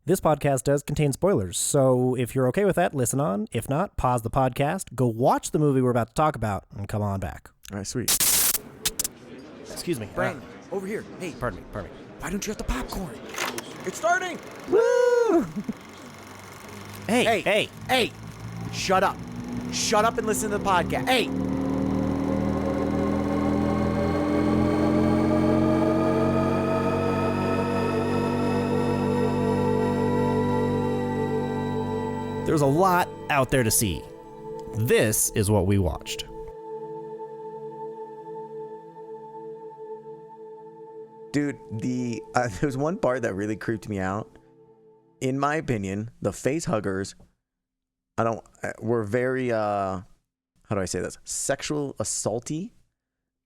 This podcast does contain spoilers, so if you're okay with that, listen on. If not, pause the podcast, go watch the movie we're about to talk about, and come on back. All right, sweet. Excuse me. Brandon, over here. Hey, Pardon me. why don't you have the popcorn? It's starting! Woo! Hey! Hey! Shut up. Shut up and listen to the podcast. Hey! There's a lot out there to see. This is what we watched. Dude, there's one part that really creeped me out. In my opinion, the face huggers, were very, how do I say this? Sexual assaulty.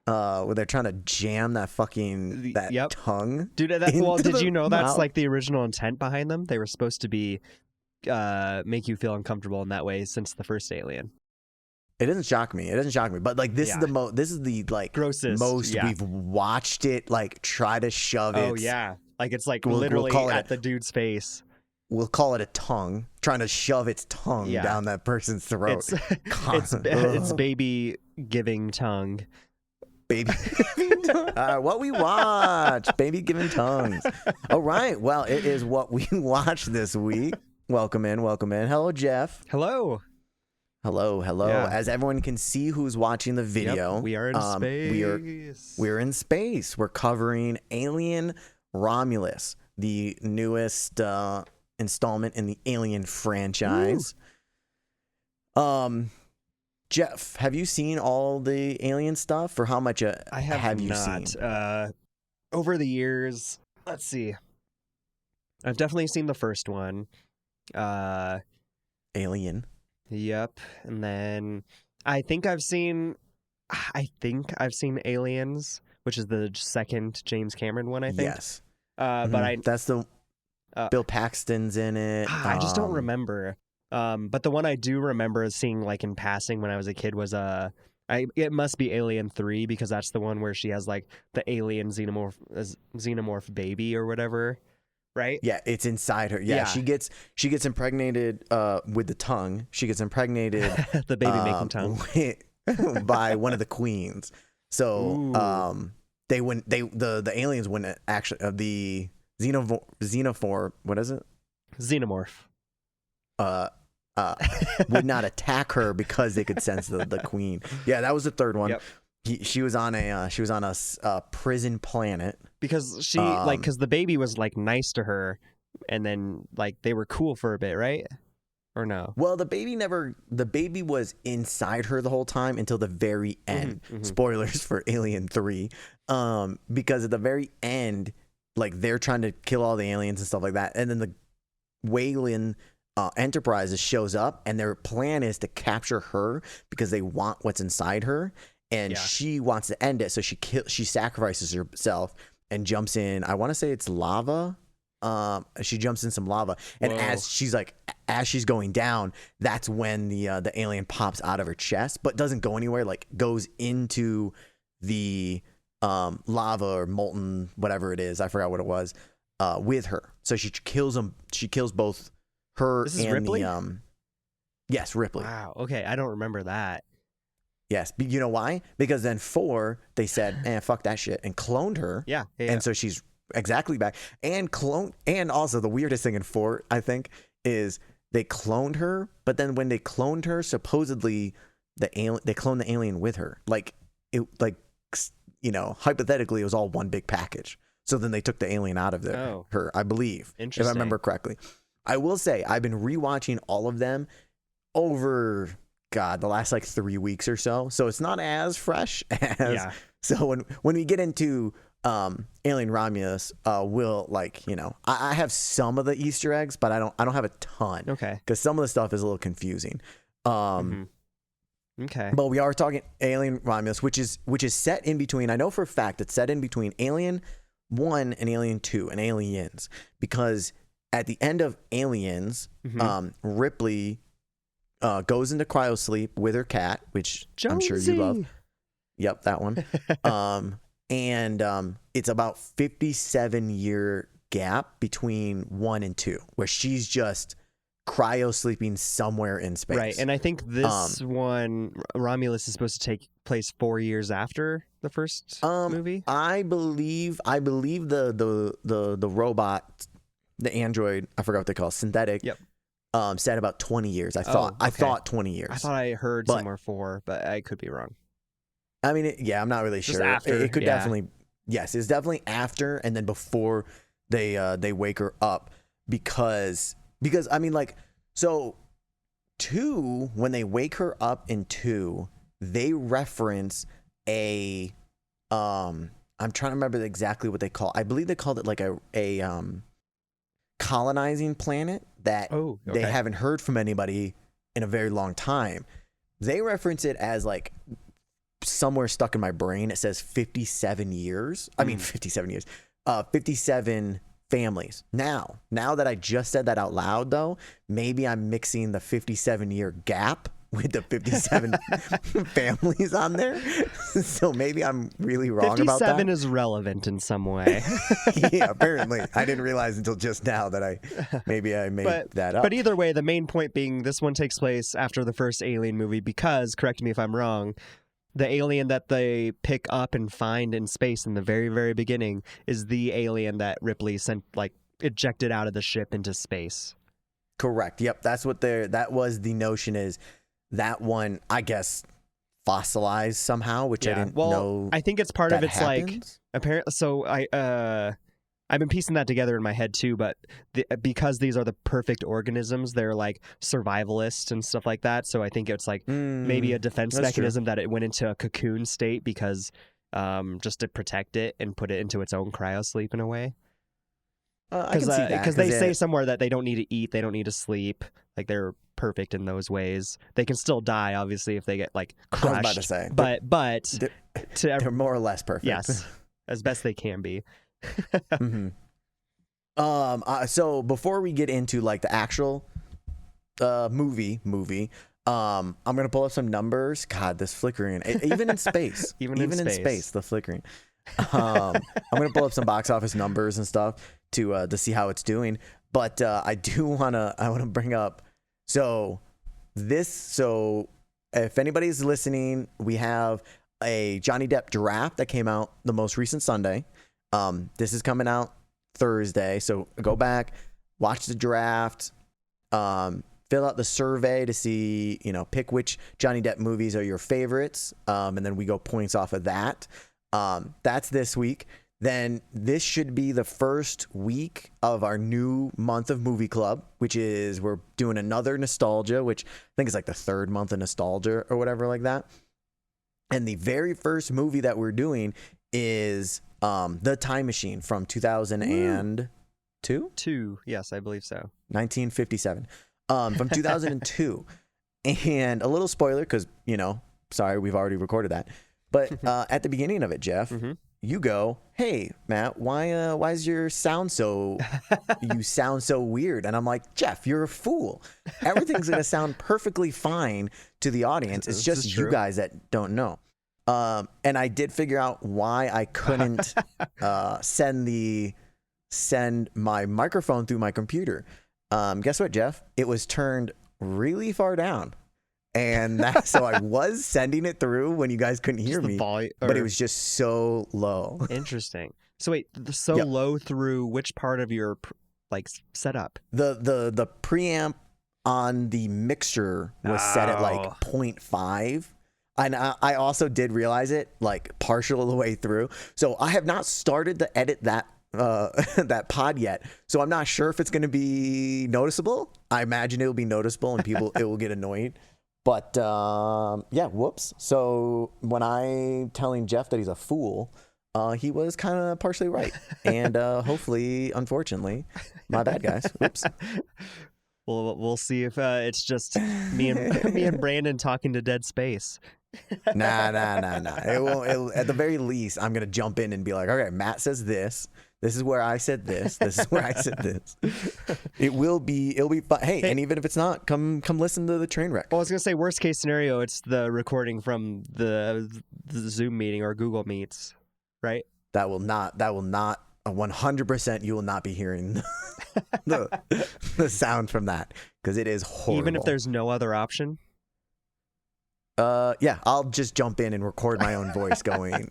Where they're trying to jam that fucking, tongue. Dude, did you know that's mouth? like the original intent behind them? They were supposed to be, make you feel uncomfortable in that way since the first Alien. It doesn't shock me. But like this is the like grossest most we've watched it like try to shove it. Oh yeah, like it's like we'll literally call at the dude's face. We'll call it a tongue, trying to shove its tongue down that person's throat. It's baby giving tongue. Baby giving tongue. What we watch, baby giving tongues. All right, well, it is what we watched this week. Welcome in. Hello, Geoff. Hello. Yeah. As everyone can see who's watching the video, we are in space. We're in space. We're covering Alien Romulus, the newest installment in the Alien franchise. Ooh. Geoff, have you seen all the Alien stuff, or how much have you seen? Over the years, let's see. I've definitely seen the first one. Alien. Yep. And then I think I've seen Aliens, which is the second James Cameron one, I think. Yes. But that's the Bill Paxton's in it. I just don't remember. But the one I do remember seeing like in passing when I was a kid was it must be Alien 3, because that's the one where she has like the alien xenomorph baby or whatever. Right? Yeah, it's inside her. Yeah. She gets impregnated with the tongue. She gets impregnated the baby making tongue by one of the queens. So the aliens wouldn't actually the xenophore, what is it? Xenomorph. Would not attack her because they could sense the queen. Yeah, that was the third one. Yep. She was on a prison planet because because the baby was like nice to her, and then like they were cool for a bit, right? Or no? Well, the baby was inside her the whole time until the very end. Mm-hmm. Spoilers for Alien 3. Because at the very end, like they're trying to kill all the aliens and stuff like that, and then the Weyland Enterprises shows up, and their plan is to capture her because they want what's inside her. And she wants to end it, so she sacrifices herself and jumps in. I want to say it's lava. She jumps in some lava, and as she's going down, that's when the alien pops out of her chest, but doesn't go anywhere. Like goes into the lava or molten whatever it is. I forgot what it was. With her, so she kills them. She kills both her and Ripley? Yes, Ripley. Wow. Okay, I don't remember that. Yes, but you know why? Because then 4, they said, fuck that shit, and cloned her. Yeah. And so she's exactly back. And also the weirdest thing in 4, I think, is they cloned her, but then when they cloned her, supposedly they cloned the alien with her. Hypothetically, it was all one big package. So then they took the alien out of her, I believe, if I remember correctly. I will say, I've been rewatching all of them over the last like 3 weeks or so. So it's not as fresh as so when we get into Alien Romulus, we'll I have some of the Easter eggs, but I don't have a ton. Okay. Because some of the stuff is a little confusing. Okay. But we are talking Alien Romulus, which is set in between. I know for a fact it's set in between Alien 1 and Alien 2 and Aliens, because at the end of Aliens, Ripley goes into cryosleep with her cat, which I'm sure you love. Yep, that one. And it's about 57 gap between 1 and 2, where she's just cryo sleeping somewhere in space. Right, and I think this one, Romulus, is supposed to take place 4 years after the first movie. I believe the robot, the android, I forgot what they call it, synthetic. Yep. Said about 20 years. I thought 20 years. I thought I heard somewhere 4, but I could be wrong. I mean, I'm not really Just sure. after, it could definitely, yes, it's definitely after and then before they wake her up because I mean, like, so 2, when they wake her up in 2, they reference a I'm trying to remember exactly what they call. I believe they called it like a colonizing planet that they haven't heard from anybody in a very long time. They reference it as like somewhere stuck in my brain. It says 57 years. I mean, 57 years. 57 families. Now that I just said that out loud, though, maybe I'm mixing the 57-year gap with the 57 families on there. So maybe I'm really wrong about that. 57 is relevant in some way. Yeah, apparently. I didn't realize until just now that I made that up. But either way, the main point being this one takes place after the first Alien movie because, correct me if I'm wrong, the alien that they pick up and find in space in the very, very beginning is the alien that Ripley sent, like, ejected out of the ship into space. Correct. Yep. That was the notion, is that one, I guess, fossilized somehow, which I didn't know. I think it's part of it's happens. like apparently. So I've been piecing that together in my head too, but because these are the perfect organisms, they're like survivalists and stuff like that. So I think it's like maybe a defense mechanism that it went into a cocoon state because just to protect it and put it into its own cryosleep in a way. I can see that because they say somewhere that they don't need to eat, they don't need to sleep, like they're perfect in those ways. They can still die, obviously, if they get like crushed. I was about to say, but they're more or less perfect. Yes, as best they can be. So before we get into like the actual movie, I'm gonna pull up some numbers. God, this flickering, even in space, even in space, the flickering. I'm gonna pull up some box office numbers and stuff to see how it's doing. But I wanna bring up. So if anybody's listening, we have a Johnny Depp draft that came out the most recent Sunday. This is coming out Thursday, so go back, watch the draft, fill out the survey to see, pick which Johnny Depp movies are your favorites, and then we go points off of that. That's this week. Then this should be the first week of our new month of Movie Club, which is we're doing another nostalgia, which I think is like the third month of nostalgia or whatever like that. And the very first movie that we're doing is The Time Machine from 2002? Yes, I believe so. 1957. From 2002. And a little spoiler because, sorry, we've already recorded that. But at the beginning of it, Geoff, you go, "Hey, Matt, why is your sound so, you sound so weird?" And I'm like, "Geoff, you're a fool. Everything's going to sound perfectly fine to the audience. It's just you guys that don't know." And I did figure out why I couldn't send my microphone through my computer. Guess what, Geoff? It was turned really far down. And so I was sending it through when you guys couldn't hear me, but it was just so low. Interesting. So wait, low through which part of your setup? The preamp on the mixture was set at like 0.5. And I also did realize it like partial of the way through. So I have not started to edit that that pod yet. So I'm not sure if it's going to be noticeable. I imagine it will be noticeable and it will get annoyed. But whoops. So when I'm telling Geoff that he's a fool, he was kind of partially right. And hopefully, unfortunately, my bad, guys. Whoops. We'll see if it's just me and Brandon talking to dead space. Nah. It won't. At the very least, I'm gonna jump in and be like, "Okay, Matt says this. This is where I said this. This is where I said this." It'll be fun. Hey, and even if it's not, come listen to the train wreck. Well, I was gonna say worst case scenario, it's the recording from the Zoom meeting or Google Meets, right? That will not 100% you will not be hearing the sound from that because it is horrible. Even if there's no other option? Yeah, I'll just jump in and record my own voice going.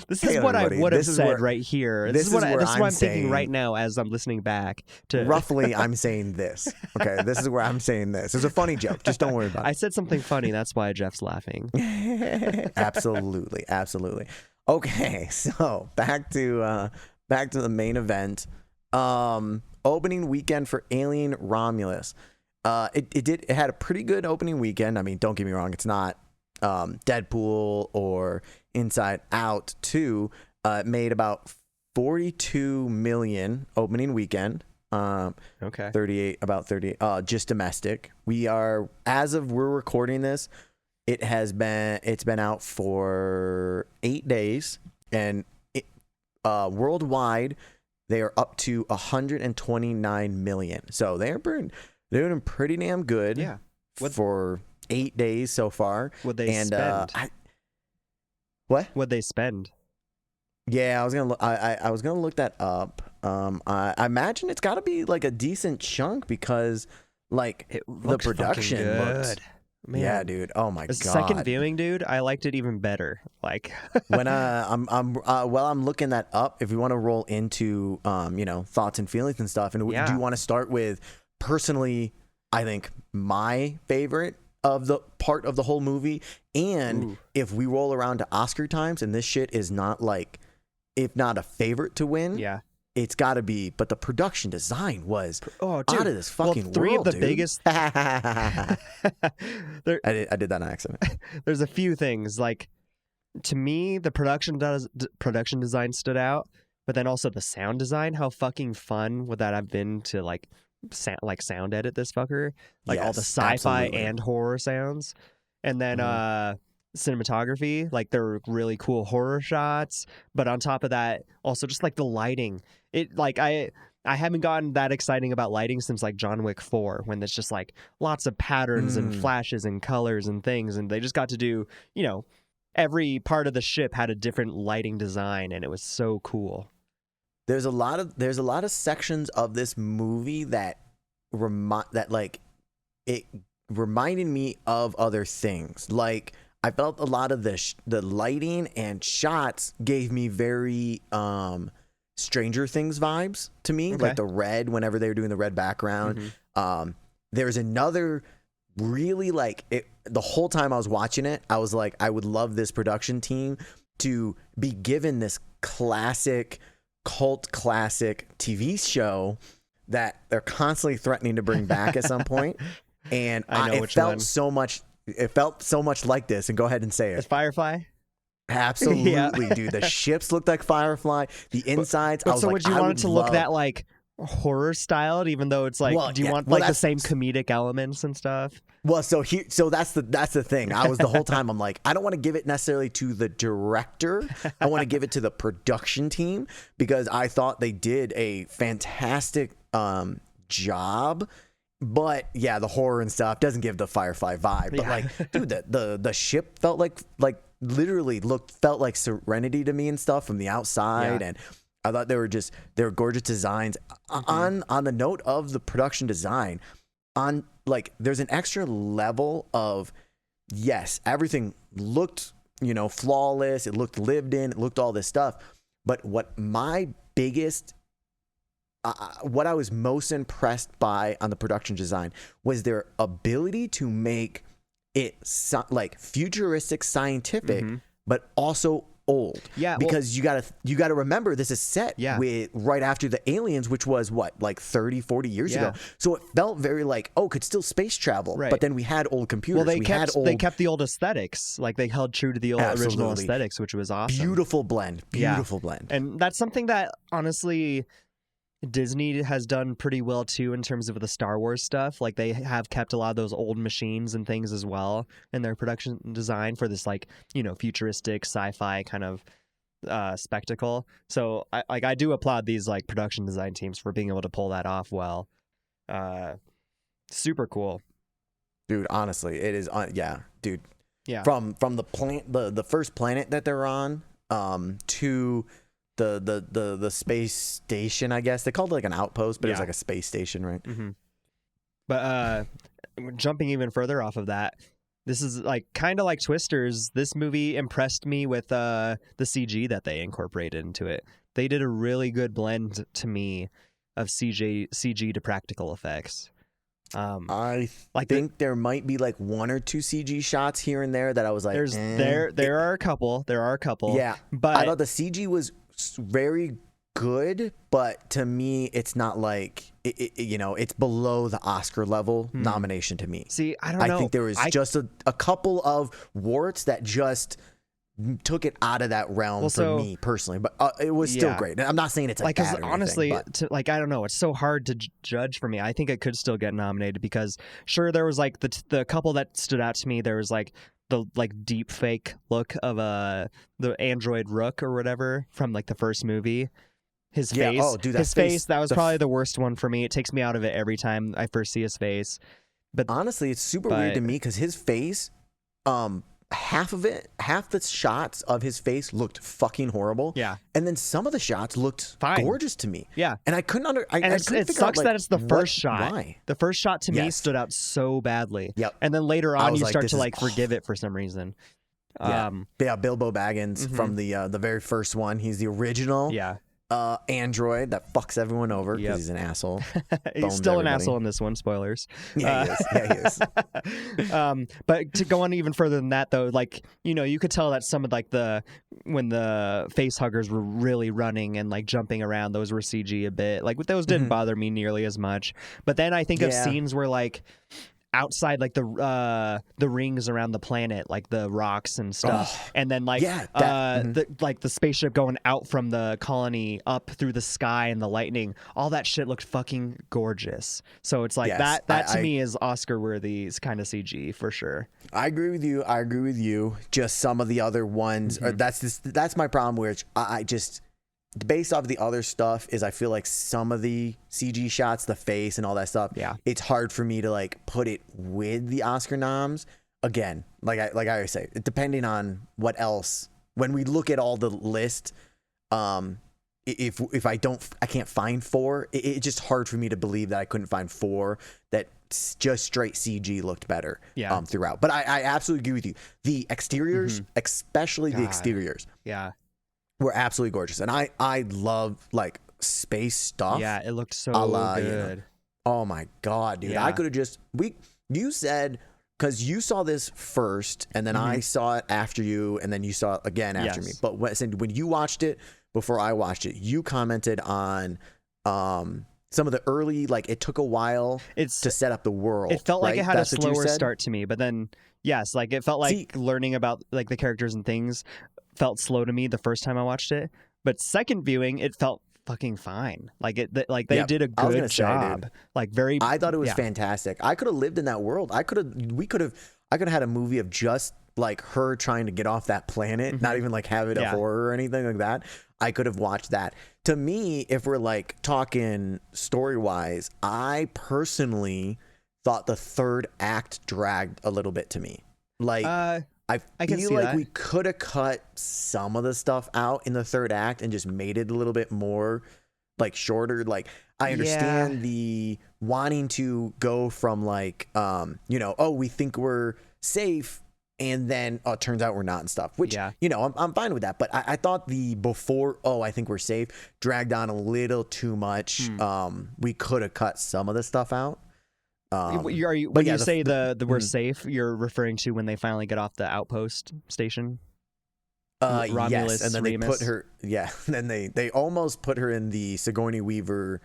This is what I would have said right here. This is what I'm thinking right now as I'm listening back to. Roughly, I'm saying this. Okay, this is where I'm saying this. It's a funny joke. Just don't worry about it. I said something funny. That's why Jeff's laughing. Absolutely. Okay, so back to the main event. Opening weekend for Alien Romulus. It had a pretty good opening weekend. I mean, don't get me wrong, it's not Deadpool or Inside Out 2. It made about 42 million opening weekend. Okay. 38 just domestic. We're recording this, it's been out for 8 days, and worldwide they are up to 129 million. So they're doing pretty damn good for 8 days so far. Would they spend? What? Would they spend? Yeah, I was gonna look. I was gonna look that up. I imagine it's got to be like a decent chunk because like the production looks. Man. Yeah, dude. Oh my god. Second viewing, dude, I liked it even better. Like when I'm looking that up. If we want to roll into thoughts and feelings and stuff, and do you want to start with personally? I think my favorite of the part of the whole movie, and if we roll around to Oscar times, and this shit is not like, if not a favorite to win, it's got to be. But the production design was out of this fucking three world, of the biggest. I did that on accident. There's a few things like, to me, the production design stood out, but then also the sound design. How fucking fun would that have been to sound edit this fucker? Like all the sci-fi and horror sounds, and then cinematography, like there were really cool horror shots, but on top of that also just like the lighting. It like I haven't gotten that exciting about lighting since like John Wick 4, when there's just like lots of patterns and flashes and colors and things, and they just got to do, every part of the ship had a different lighting design, and it was so cool. There's a lot of sections of this movie that it reminded me of other things. Like I felt a lot of the lighting and shots gave me very Stranger Things vibes to me, like the red whenever they were doing the red background. There's another really the whole time I was watching it, I was like, I would love this production team to be given this cult classic TV show that they're constantly threatening to bring back at some point. And it felt so much like this. And go ahead and say it. It's Firefly? Absolutely, dude. The ships looked like Firefly. The insides. Would you want it to look that like horror styled, even though it's like, do you want the same comedic elements and stuff? Well, so that's the thing. I was the whole time, I'm like, I don't want to give it necessarily to the director. I want to give it to the production team, because I thought they did a fantastic job. But yeah, the horror and stuff doesn't give the Firefly vibe. But like, dude, the ship felt like literally felt like Serenity to me and stuff from the outside. And I thought they were gorgeous designs. On the note of the production design, there's an extra level of, yes, everything looked, flawless. It looked lived in. It looked all this stuff. But what I was most impressed by on the production design was their ability to make it like futuristic, scientific, but also old. Yeah, because you gotta remember, this is set with right after the Aliens, which was like 30, 40 years ago. So it felt very like, could still space travel, but then we had old computers. Well, they kept the old aesthetics. Like they held true to the original aesthetics, which was awesome. Beautiful blend. And that's something that honestly Disney has done pretty well too in terms of the Star Wars stuff. Like they have kept a lot of those old machines and things as well in their production design for this futuristic sci-fi kind of spectacle. So I do applaud these production design teams for being able to pull that off well. Super cool, dude. Honestly, it is. Dude. Yeah. From the first planet that they're on to the space station, I guess. They called it like an outpost, but it was like a space station, right? Mm-hmm. But jumping even further off of that, this is like kind of like Twisters. This movie impressed me with the CG that they incorporated into it. They did a really good blend to me of CG to practical effects. I think there might be like one or two CG shots here and there that I was like, there are a couple. Yeah, but I thought the CG was very good, but to me, it's not like it's below the Oscar level nomination to me. See, I don't know. I think there was just a couple of warts that just took it out of that realm for me personally, but it was still great. I'm not saying it's like bad or honestly, anything, I don't know. It's so hard to judge for me. I think it could still get nominated because sure, there was like the couple that stood out to me. There was like the deep fake look of the android Rook or whatever from like the first movie. His face, his face. That was probably the worst one for me. It takes me out of it every time I first see his face. But honestly, it's super weird to me because his face, half the shots of his face looked fucking horrible. Yeah. And then some of the shots looked gorgeous to me. Yeah. And I couldn't it sucks that it's the first shot. Why? The first shot to me stood out so badly. Yep. And then later on you start to forgive it for some reason. Bilbo Baggins from the very first one. He's the original. Yeah. Android that fucks everyone over because he's an asshole. He's still an asshole in this one. Spoilers. Yeah, he is. But to go on even further than that, though, like you could tell that some of like when the face huggers were really running and like jumping around, those were CG a bit. Like those didn't bother me nearly as much. But then I think of scenes where like outside like the rings around the planet, like the rocks and stuff, and then like the spaceship going out from the colony up through the sky and the lightning, all that shit looked fucking gorgeous. So it's like that to me is Oscar worthy kind of CG for sure. I agree with you. Just some of the other ones that's my problem, which I just based off of the other stuff is I feel like some of the CG shots, the face and all that stuff, it's hard for me to like put it with the Oscar noms. Again, like I always say, depending on what else, when we look at all the list, if I can't find four, it's just hard for me to believe that I couldn't find four that just straight CG looked better throughout. But I absolutely agree with you. The exteriors, especially the exteriors. Yeah. Were absolutely gorgeous, and I love like space stuff. Yeah, it looked so good. Oh my god, dude! I could have just you said because you saw this first, and then I saw it after you, and then you saw it again after me. But when you watched it before I watched it, you commented on some of the early it took a while to set up the world. It felt like it had a slower start to me, but then it felt like learning about like the characters and things felt slow to me the first time I watched it, but second viewing it felt fucking fine. They did a good job. I thought it was fantastic. I could have lived in that world. I could have had a movie of just like her trying to get off that planet, not even like have it a horror or anything like that. I could have watched that. To me, if we're like talking story wise, I personally thought the third act dragged a little bit to me. I feel like we could have cut some of the stuff out in the third act and just made it a little bit more like shorter. Like I understand the wanting to go from we think we're safe and then it turns out we're not and stuff, which I'm fine with that. But I thought the before I think we're safe dragged on a little too much. We could have cut some of the stuff out. When you say the we're safe, you're referring to when they finally get off the outpost station? Romulus, yes, and then Remus. they put her. Yeah, then they almost put her in the Sigourney Weaver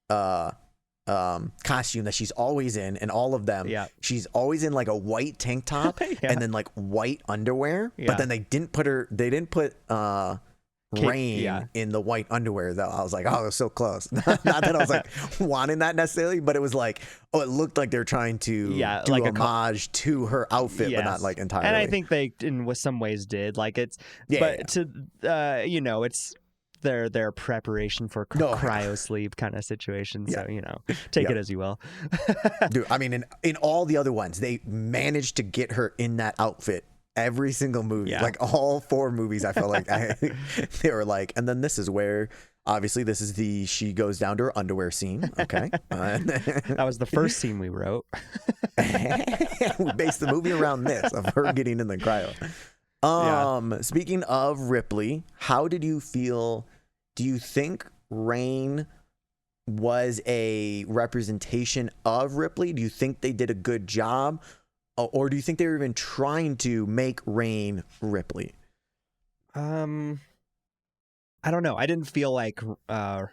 costume that she's always in all of them. Yeah. She's always in like a white tank top and then like white underwear. Yeah. But then they didn't put Rain in the white underwear though. I was like, oh, it was so close. Not that I was like wanting that necessarily, but it was like, it looked like they're trying to do like homage to her outfit, but not like entirely. And I think they in some ways did. Like it's it's their preparation for cryo sleep kind of situation. So take it as you will. Dude, I mean, in all the other ones, they managed to get her in that outfit every single movie, Yeah. like all 4 movies. I felt like they were like, and then this is where obviously this is the she goes down to her underwear scene. Okay, That was the first scene we wrote. we based the movie around this of her getting in the cryo. Speaking of Ripley, how did you feel? Do you think Rain was a representation of Ripley? Do you think they did a good job? Or do you think they were even trying to make Rain Ripley? I don't know. I didn't feel like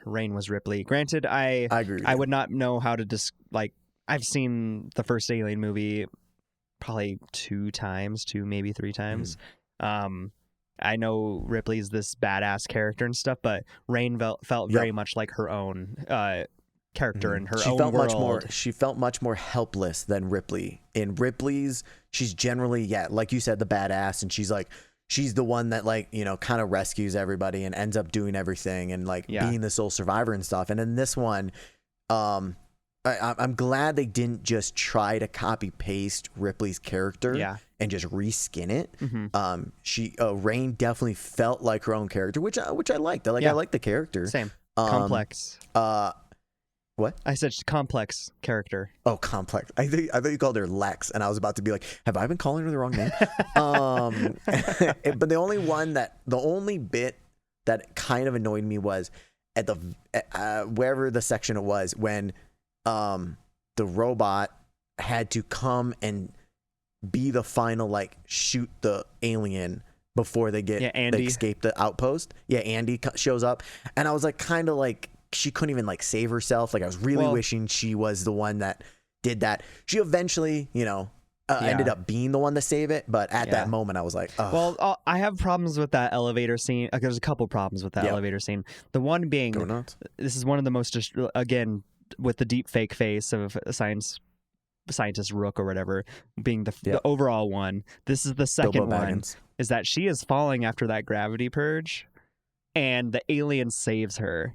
Rain was Ripley. Granted, I agree with I you. would not know how to I've seen the first Alien movie probably 2 times, 2 maybe 3 times. I know Ripley's this badass character and stuff, but Rain felt very much like her own character in her own world. She felt much more helpless than Ripley. In Ripley's, she's generally, like you said, the badass, and she's the one that kind of rescues everybody and ends up doing everything and being the sole survivor and stuff. And in this one, I'm glad they didn't just try to copy paste Ripley's character and just reskin it. Rain definitely felt like her own character, which I liked. I liked the character. Same. Complex. What? I said complex character. Oh, complex. I thought you called her Lex, and I was about to be like, have I been calling her the wrong name? But the only bit that kind of annoyed me was at wherever the section it was when the robot had to come and be the final shoot the alien before they escape the outpost. Andy shows up, and I was kind of she couldn't even save herself. I was really wishing she was the one that did that. She eventually, ended up being the one to save it, but at that moment I was like, ugh. Well, I have problems with that elevator scene. There's a couple problems with that elevator scene. The one being, this is one of the most, again, with the deep fake face of a scientist Rook or whatever, being the overall one. This is the second one, is that she is falling after that gravity purge, and the alien saves her.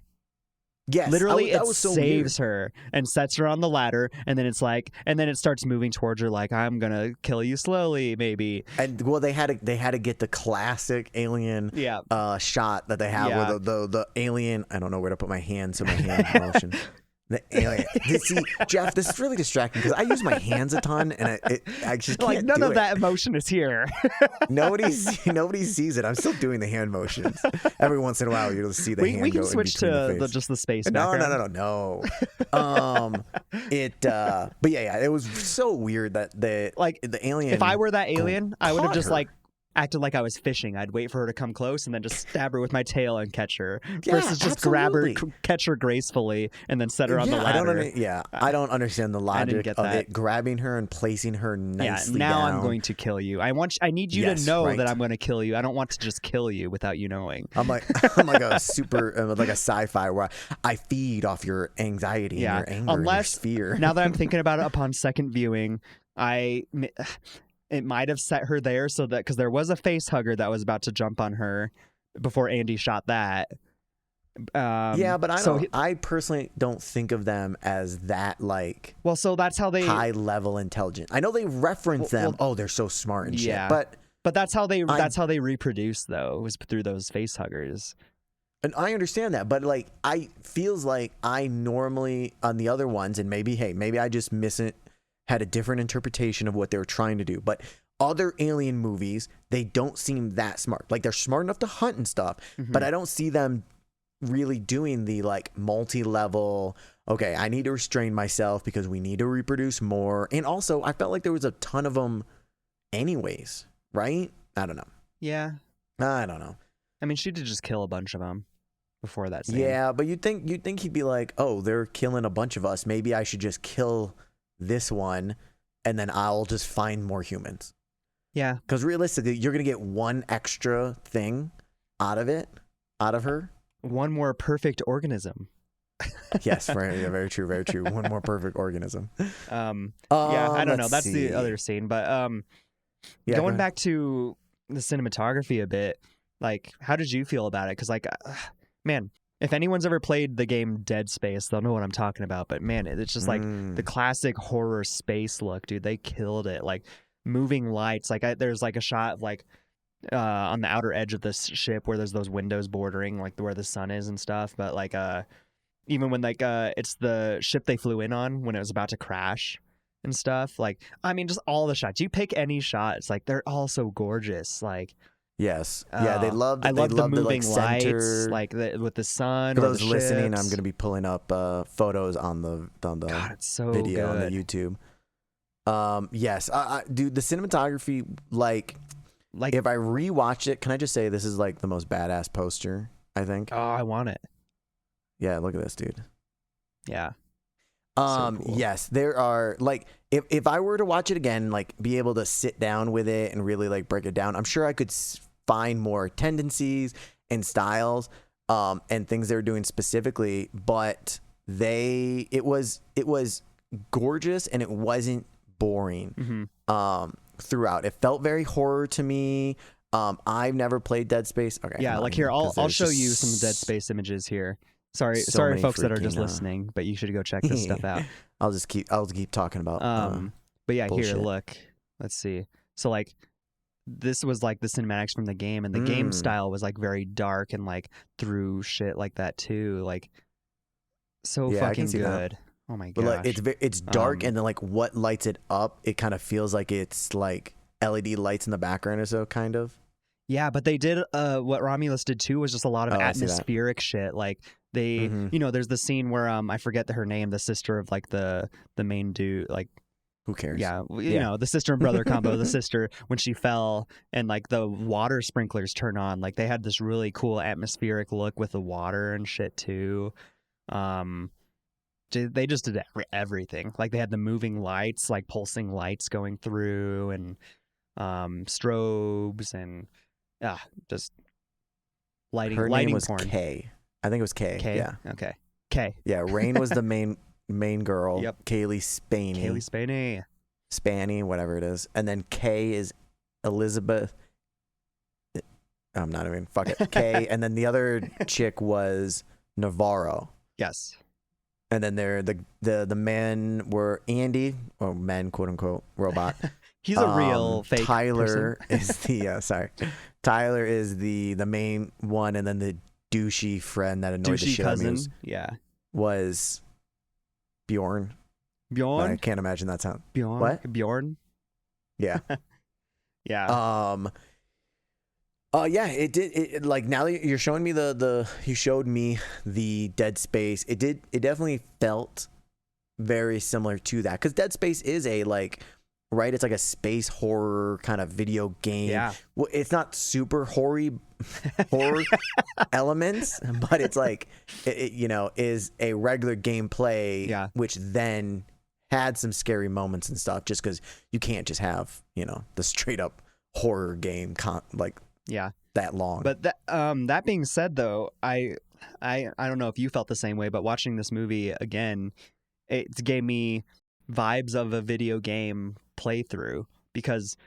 Yes, literally, that it was so saves weird. her and sets her on the ladder, and then it starts moving towards her I'm gonna kill you slowly, maybe. And they had to get the classic alien shot that they have where the alien. I don't know where to put my hand, so my hand motion. The alien. See, Jeff, this is really distracting because I use my hands a ton, and I just can't none do of it. that emotion is here. Nobody sees it. I'm still doing the hand motions. Every once in a while, you'll see the hand. We can go switch in to the face. just the space. No. background. But it was so weird that the alien. If I were that alien, I would have just her. acted like I was fishing. I'd wait for her to come close and then just stab her with my tail and catch her. Yeah, versus just absolutely. grab her, catch her gracefully, and then set her on the ladder. I don't understand the logic get of that. it grabbing her and placing her nicely now down. I'm going to kill you. I need you to know that I'm going to kill you. I don't want to just kill you without you knowing. I'm like a super like a sci-fi where I feed off your anxiety and your anger and your fear. Now that I'm thinking about it upon second viewing, it might have set her there so that because there was a face hugger that was about to jump on her before Andy shot that. But I personally don't think of them as that so that's how they high level intelligent. I know they reference them. They're so smart and shit. But that's how they reproduce though, was through those face huggers. And I understand that, but I feels like I normally on the other ones, and maybe I just had a different interpretation of what they were trying to do. But other alien movies, they don't seem that smart. They're smart enough to hunt and stuff, but I don't see them really doing the multi-level, okay, I need to restrain myself because we need to reproduce more. And also, I felt like there was a ton of them anyways, right? I don't know. Yeah. I don't know. I mean, she did just kill a bunch of them before that scene. Yeah, but you'd think he'd be like, oh, they're killing a bunch of us. Maybe I should just kill this one, and then I'll just find more humans. Yeah. Because realistically, you're going to get one extra thing out of her. One more perfect organism. Yes, very true, very true. One more perfect organism. I don't know. That's the other scene. But going back to the cinematography a bit, how did you feel about it? Because, man, if anyone's ever played the game Dead Space, they'll know what I'm talking about. But man, it's just the classic horror space look, dude. They killed it. moving lights. Like there's like a shot of like on the outer edge of this ship where there's those windows bordering like where the sun is and stuff. But like even when like it's the ship they flew in on when it was about to crash and stuff. Like I mean, just all the shots. You pick any shot, it's like they're all so gorgeous. Like yes, yeah, they loved. I love the moving like, lights, center. like with the sun. For or those the listening, ships. I'm gonna be pulling up photos on the God, it's so video on good. the YouTube. Yes, dude, the cinematography, like if I rewatch it, can I just say this is like the most badass poster? I think. Oh, I want it. Yeah, look at this, dude. Yeah. So cool. Yes, there are like if I were to watch it again, like be able to sit down with it and really like break it down, I'm sure I could find more tendencies and styles and things they were doing specifically, but it was gorgeous and it wasn't boring throughout. It felt very horror to me. I've never played Dead Space. Okay. Yeah, like here I'll show you some Dead Space images here. Sorry, folks that are just listening, but you should go check this stuff out. I'll keep talking about. But yeah, bullshit. here, look. Let's see. So like, this was like the cinematics from the game, and the game style was like very dark and like through shit like that too. Like, so fucking good. That. Oh my gosh. But like, it's dark, and then like what lights it up, it kind of feels like it's like LED lights in the background or so, kind of. Yeah, but they did what Romulus did too was just a lot of atmospheric shit. Like they, you know, there's the scene where I forget her name, the sister of like the main dude, like who cares? Yeah, you know, the sister and brother combo. The sister when she fell and like the water sprinklers turn on, like they had this really cool atmospheric look with the water and shit too. They just did everything. Like they had the moving lights, like pulsing lights going through, and strobes and just lighting. Her lighting name was porn. Kay. I think it was Kay. Kay? Yeah. Okay. Kay. Yeah. Rain was the main girl. Yep. Cailee Spaeny. Cailee Spaeny. Spaeny, whatever it is. And then Kay is Elizabeth. I'm not even. Fuck it. Kay. And then the other chick was Navarro. Yes. And then the men were Andy, or men, quote unquote, robot. He's a real fake Tyler person. is the Tyler is the main one, and then the douchey friend that annoyed the shit out of me was Bjorn. Bjorn? I can't imagine that sound. Bjorn? What? Bjorn? Yeah. Yeah. Yeah, it did. Like now that you're showing me you showed me the Dead Space. It definitely felt very similar to that, because Dead Space is a right? It's like a space horror kind of video game. Yeah. Well, it's not super horror elements, but it's like it is a regular gameplay. Yeah. Which then had some scary moments and stuff, just because you can't just have the straight up horror game that long. But that being said, though, I don't know if you felt the same way, but watching this movie again, it gave me vibes of a video game playthrough, because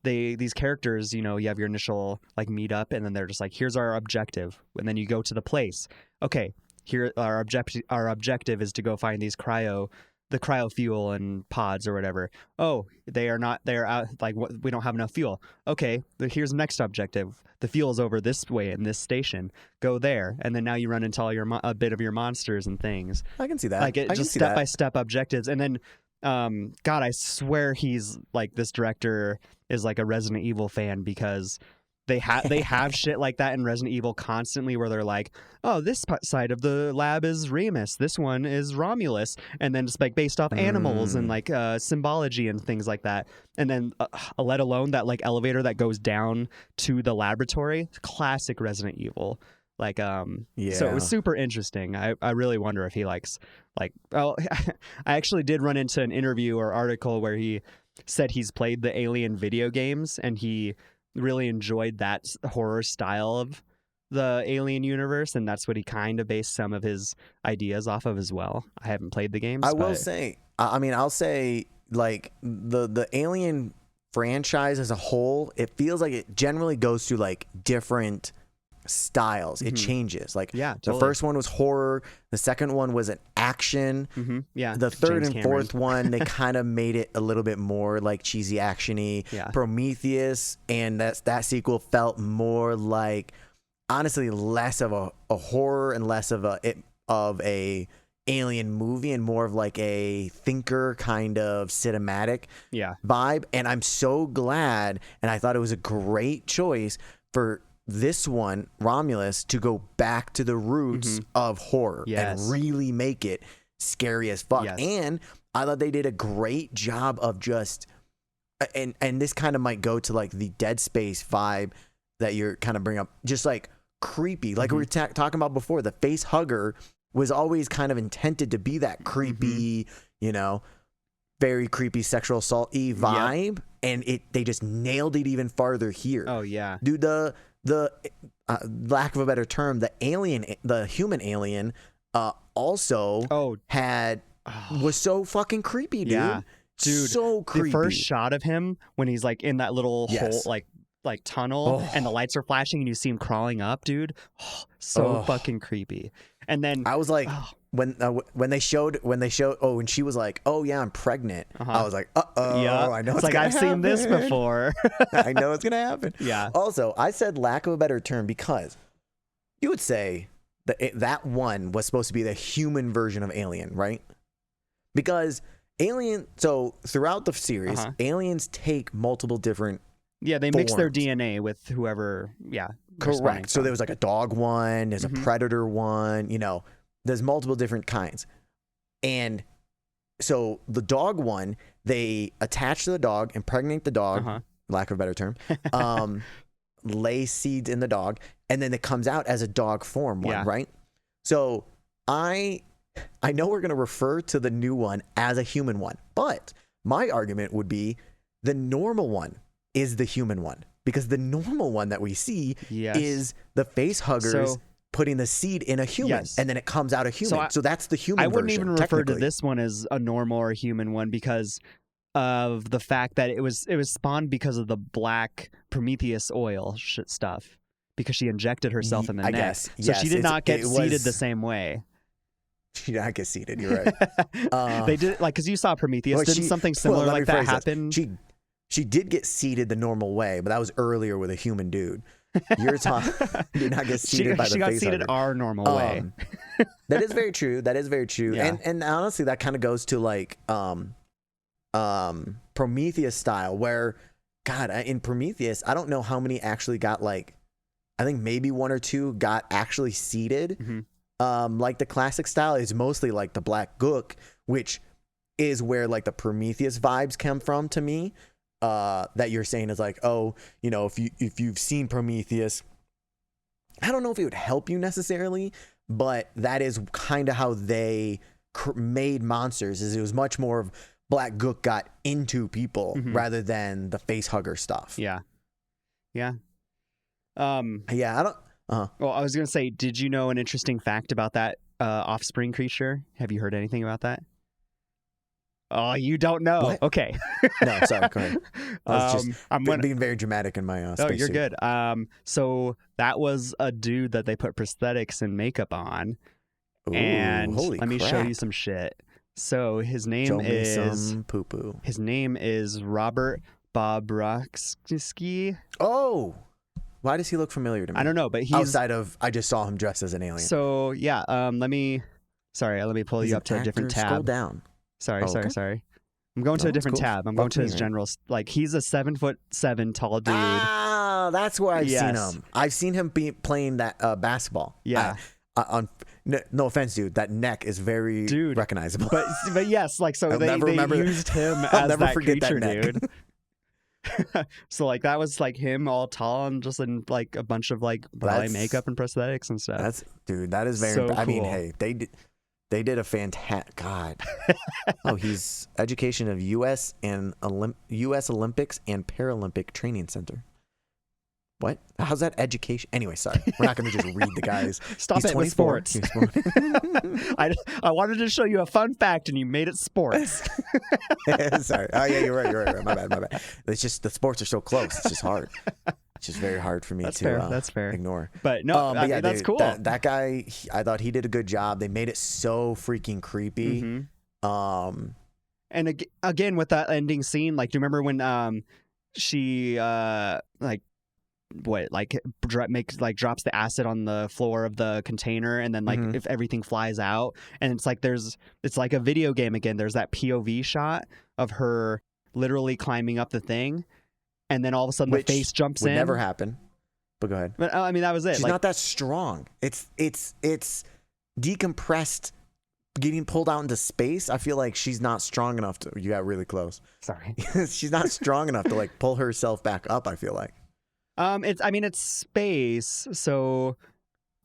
these characters, you have your initial meet up, and then they're just like, here's our objective, and then you go to the place. Okay, here our objective is to go find these cryo fuel and pods or whatever. Oh, they're out, we don't have enough fuel. Okay, here's the next objective. The fuel's over this way in this station. Go there. And then now you run into all a bit of your monsters and things. I can see that. Just step by step objectives. And then, God, I swear he's this director is a Resident Evil fan, because they have shit like that in Resident Evil constantly, where they're like, oh, this side of the lab is Remus, this one is Romulus, and then just based off animals and symbology and things like that. And then let alone that elevator that goes down to the laboratory, classic Resident Evil. So it was super interesting. I really wonder if he likes I actually did run into an interview or article where he said he's played the Alien video games, and he really enjoyed that horror style of the Alien universe, and that's what he kind of based some of his ideas off of as well. I haven't played the games. Will say, I'll say the Alien franchise as a whole, it feels like it generally goes through different styles. It changes. Like Yeah, the totally. first one was horror. The second one was an action. Yeah. The third James and Cameron. fourth one, they kind of made it a little bit more like cheesy actiony. Yeah. Prometheus and that sequel felt more like, honestly, less of a horror and less of a alien movie and more of like a thinker kind of cinematic vibe. And I'm so glad, and I thought it was a great choice for this one, Romulus, to go back to the roots of horror and really make it scary as fuck. And I thought they did a great job of just, and this kind of might go to like the Dead Space vibe that you're kind of bringing up, just like creepy. Like we were talking about before, the face hugger was always kind of intended to be that creepy, you know, very creepy sexual assault-y vibe. And they just nailed it even farther here. Oh yeah. Dude, the lack of a better term, the human alien also was so fucking creepy, dude. Yeah. Dude, so creepy. The first shot of him when he's like in that little hole, like tunnel, and the lights are flashing and you see him crawling up, dude. So fucking creepy. And then I was like, when they showed, and she was like, oh yeah, I'm pregnant. I was like, I know it's like I've seen this before. I know it's gonna happen. Yeah. Also, I said lack of a better term because you would say that one was supposed to be the human version of Alien, right? Because Alien, so throughout the series, aliens take multiple different they mix their DNA with whoever, correct. So there was like a dog one, there's a predator one, you know, there's multiple different kinds. And so the dog one, they attach to the dog, impregnate the dog, lack of a better term, lay seeds in the dog, and then it comes out as a dog form one, right? So I know we're going to refer to the new one as a human one, but my argument would be the normal one is the human one, because the normal one that we see is the face huggers putting the seed in a human, and then it comes out a human. So that's the human version. I wouldn't even refer to this one as a normal or human one because of the fact that it was spawned because of the black Prometheus oil stuff, because she injected herself in the neck. Guess. So she did not get seeded the same way. She did not get seeded. You're right. They did, like, because you saw Prometheus. Didn't something similar like that happen? She did get seeded the normal way, but that was earlier with a human dude. You're talking did not get seeded by the face. She got seeded our normal way. That is very true. That is very true. Yeah. And honestly, that kind of goes to like Prometheus style, where God, in Prometheus, I don't know how many actually got, like, I think maybe one or two got actually seeded. Like the classic style is mostly like the Black Gook, which is where like the Prometheus vibes come from to me. That you're saying is like, oh, you know, if you've seen Prometheus, I don't know if it would help you necessarily, but that is kind of how they made monsters. Is it was much more of Black Gook got into people rather than the face hugger stuff. Yeah. I don't. Well, I was gonna say, did you know an interesting fact about that offspring creature? Have you heard anything about that? Oh, you don't know? What? Okay. No, sorry. Go ahead. I was just being very dramatic in my Oh, you're suit. good. So that was a dude that they put prosthetics and makeup on. Ooh, and holy let me show crap. you some shit. So his name Show me is some poo-poo. His name is Robert Bobroczkyi. Oh, why does he look familiar to me? I don't know, but he's outside of I just saw him dressed as an alien. So yeah, let me pull you up to a different tab. Scroll down. Sorry. I'm going to a different tab. I'm going to his general. Like, he's a 7'7" tall dude. Ah, that's where I've seen him. I've seen him playing that basketball. Yeah. No offense, dude. That neck is very recognizable. But yes, like, so they used him I'll as never that forget creature, that neck. dude. So like that was like him all tall and just in like a bunch of like body makeup and prosthetics and stuff. That is very. So I mean, cool. hey, they did a fantastic. God. Oh, he's education of U.S. and U.S. Olympics and Paralympic Training Center. What? How's that education? Anyway, sorry. We're not going to just read the guys. Stop it with sports. I wanted to show you a fun fact, and you made it sports. Sorry. Oh, yeah, you're right. My bad. It's just the sports are so close. It's just hard. which is very hard for me That's to fair. That's fair. ignore. But no, But yeah, that's dude, cool. That guy, I thought he did a good job. They made it so freaking creepy. Mm-hmm. And again with that ending scene, like, do you remember when she drops the acid on the floor of the container, and then like if everything flies out, and it's like a video game again. There's that POV shot of her literally climbing up the thing, and then all of a sudden the face jumps in. Never happen. But go ahead. But I mean, that was it. She's not that strong. It's decompressed, getting pulled out into space. I feel like she's not strong enough to. You got really close. Sorry. She's not strong enough to like pull herself back up. I feel like. It's space, so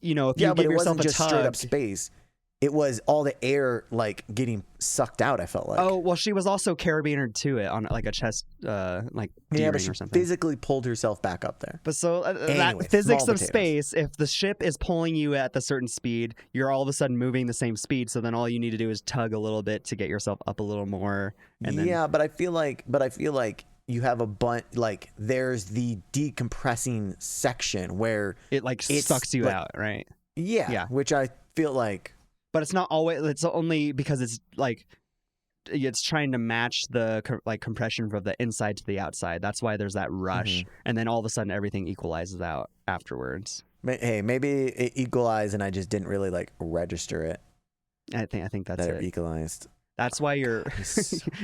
if you but give it yourself wasn't a just tug, straight up space. It was all the air like getting sucked out. I felt like. Oh well, she was also carabinered to it on like a chest, like D-ring but she or something. physically pulled herself back up there. But so Anyway, that physics small of potatoes. space, if the ship is pulling you at the certain speed, you're all of a sudden moving the same speed. So then all you need to do is tug a little bit to get yourself up a little more. And then, but I feel like you have a bunch, like there's the decompressing section where it like sucks you out, right? Yeah, which I feel like. But it's not always. It's only because it's like it's trying to match the compression from the inside to the outside. That's why there's that rush, and then all of a sudden everything equalizes out afterwards. Hey, maybe it equalized, and I just didn't really like register it. I think that's it. it. Equalized. That's why your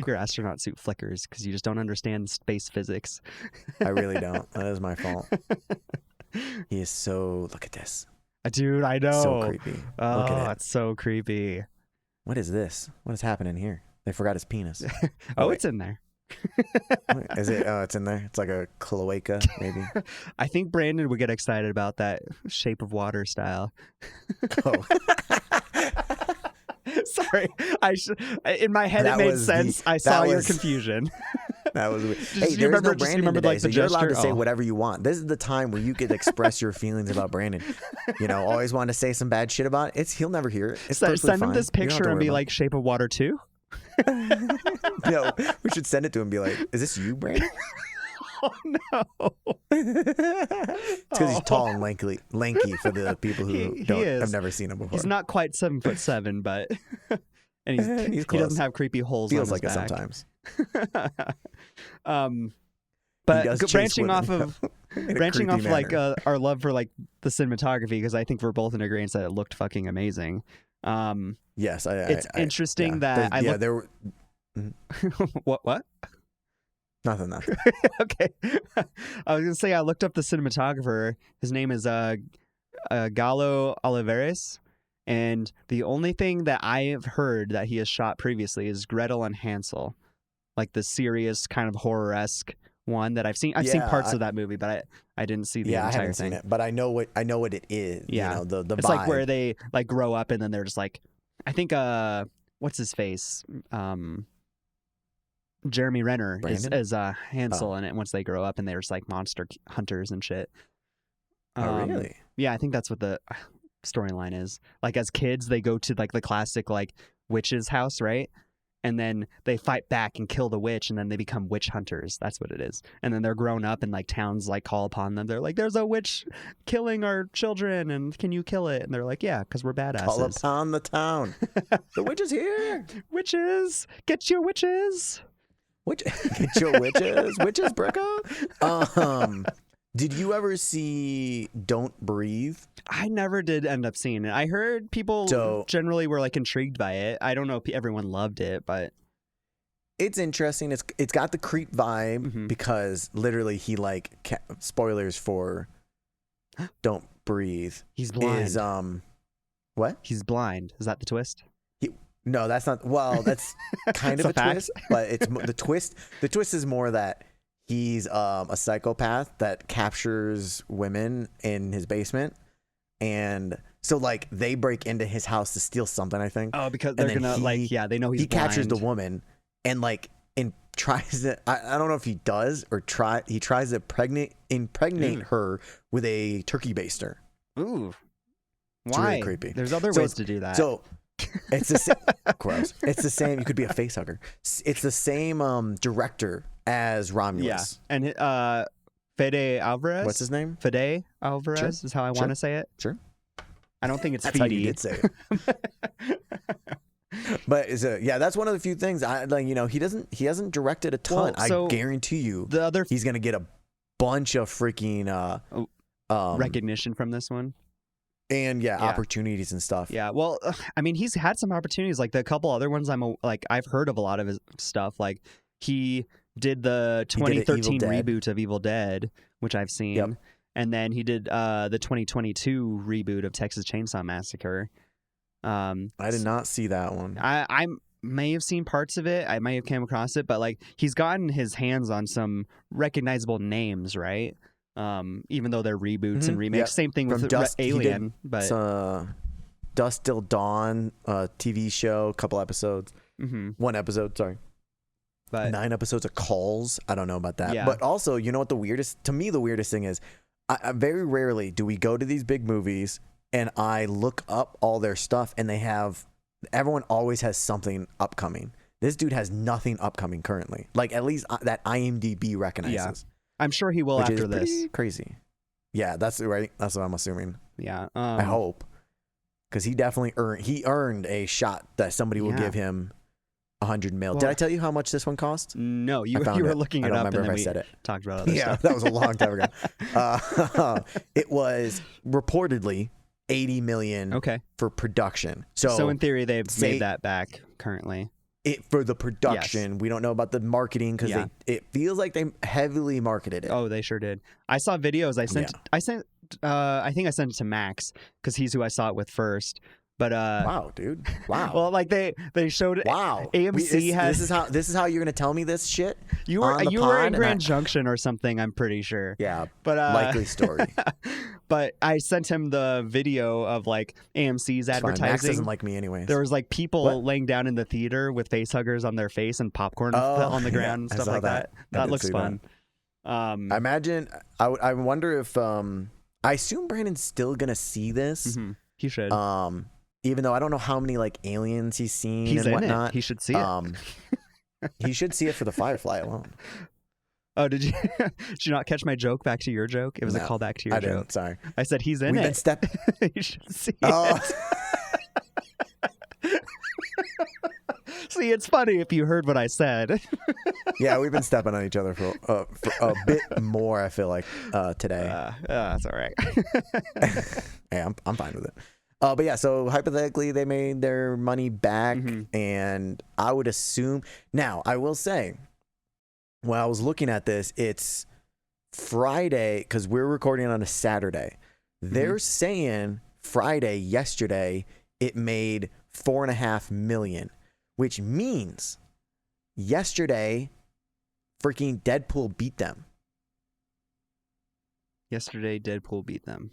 astronaut suit flickers, because you just don't understand space physics. I really don't. That is my fault. He is so. Look at this. Dude, I know. So creepy. Oh, look at it. It's so creepy. What is this? What is happening here? They forgot his penis. It's in there. Is it? Oh, it's in there. It's like a cloaca, maybe. I think Brandon would get excited about that Shape of Water style. Oh. Sorry, in my head it made sense. I saw your confusion. That was weird. Hey, there's no Brandon today, like, so you're allowed to say Oh. whatever you want. This is the time where you could express your feelings about Brandon. Always wanted to say some bad shit about it. He'll never hear it. It's send him this fine. You don't have picture to and worry be about like, Shape of Water 2? No, we should send it to him and be like, is this you, Brandon? Oh, no. It's because he's tall and lanky for the people who have never seen him before. He's not quite 7'7", but and he doesn't have creepy holes Feels on his like back. it sometimes. But branching off manner. like our love for like the cinematography, because I think we're both in agreement that it looked fucking amazing. Yes, it's interesting that there were what? Nothing. Okay. I was gonna say I looked up the cinematographer. His name is Galo Olivares, and the only thing that I have heard that he has shot previously is Gretel and Hansel, like the serious kind of horror-esque one that I've seen. I've seen parts of that movie, but I didn't see the entire I haven't thing. seen it, but I know what it is. Yeah, the it's vibe. like where they like grow up and then they're just like, I think what's his face? Jeremy Renner is Hansel in it once they grow up and they're just like monster hunters and shit. Oh, really? Yeah, I think that's what the storyline is. Like as kids, they go to like the classic like witch's house, right? And then they fight back and kill the witch, and then they become witch hunters. That's what it is. And then they're grown up, and like towns like call upon them. They're like, "There's a witch killing our children, and can you kill it?" And they're like, "Yeah, because we're badasses." Call upon the town. The witch is here. Witches, get your witches. Get your witches, Bricko. Did you ever see Don't Breathe? I never did end up seeing it. I heard people generally were like intrigued by it. I don't know if everyone loved it, but it's interesting. It's got the creep vibe because literally he like spoilers for Don't Breathe. He's blind. Is what? He's blind. Is that the twist? No, that's not. Well, that's kind of a twist, but it's the twist. The twist is more that he's a psychopath that captures women in his basement, and so like they break into his house to steal something. I think. Oh, because they're gonna they know he's blind. Captures the woman and like tries to. I don't know if he does or he tries to impregnate her with a turkey baster. Ooh, it's why? really creepy. There's other ways to do that. So. It's the same. Gross. It's the same. You could be a face hugger. It's the same director as Romulus. Yeah, and Fede Alvarez. What's his name? Fede Alvarez is how I want to say it. Sure. I don't think it's That's Fede. how you did say it. But that's one of the few things I like. He hasn't directed a ton. Well, I guarantee you, the other he's gonna get a bunch of freaking recognition from this one. And opportunities and stuff. Yeah, well, I mean, he's had some opportunities. Like the couple other ones, I've heard of a lot of his stuff. Like he did the 2013 reboot of Evil Dead, which I've seen, Yep. and then he did the 2022 reboot of Texas Chainsaw Massacre. I did not see that one. I may have seen parts of it. I may have came across it, but like he's gotten his hands on some recognizable names, right? Even though they're reboots and remakes. Yep. Same thing From with Alien, but Dusk Till Dawn, TV show, a couple episodes, 1 episode, sorry, but 9 episodes of Calls. I don't know about that, Yeah. but also, you know what the weirdest thing is? I very rarely do we go to these big movies and I look up all their stuff, and everyone always has something upcoming. This dude has nothing upcoming currently, like at least that IMDb recognizes. Yeah. I'm sure he will which after is this. pretty crazy. Yeah, that's right. That's what I'm assuming. Yeah, I hope, because he definitely earned a shot that somebody will give him $100 million. Did I tell you how much this one cost? No, you were looking it up, and then we talked about other stuff. That was a long time ago. It was reportedly $80 million for production. So in theory, they've made that back currently. For the production, we don't know about the marketing because it feels like they heavily marketed it. Oh, they sure did. I saw videos. I think I sent it to Max because he's who I saw it with first. But wow, dude! Wow. Well, like they showed it. Wow. AMC has. This is how you're gonna tell me this shit. You were in Grand Junction or something. I'm pretty sure. Yeah, but likely story. But I sent him the video of like AMC's advertising. Max doesn't like me anyways. There was like people laying down in the theater with face huggers on their face and popcorn on the ground and stuff like that. That looks fun. I imagine. I wonder if. I assume Brandon's still gonna see this. He should. Even though I don't know how many like aliens he's seen and whatnot. He should see it. He should see it for the Firefly alone. Oh, did you not catch my joke back to your joke? It was a callback to your joke. Didn't, sorry. I said he's in it. You should see it. See, it's funny if you heard what I said. Yeah, we've been stepping on each other for a bit more, I feel like, today. That's all right. Hey, I'm fine with it. But yeah, so hypothetically, they made their money back, and I would assume. Now, I will say, when I was looking at this, it's Friday because we're recording on a Saturday. They're saying Friday, yesterday, it made $4.5 million, which means yesterday, freaking Deadpool beat them. Yesterday, Deadpool beat them.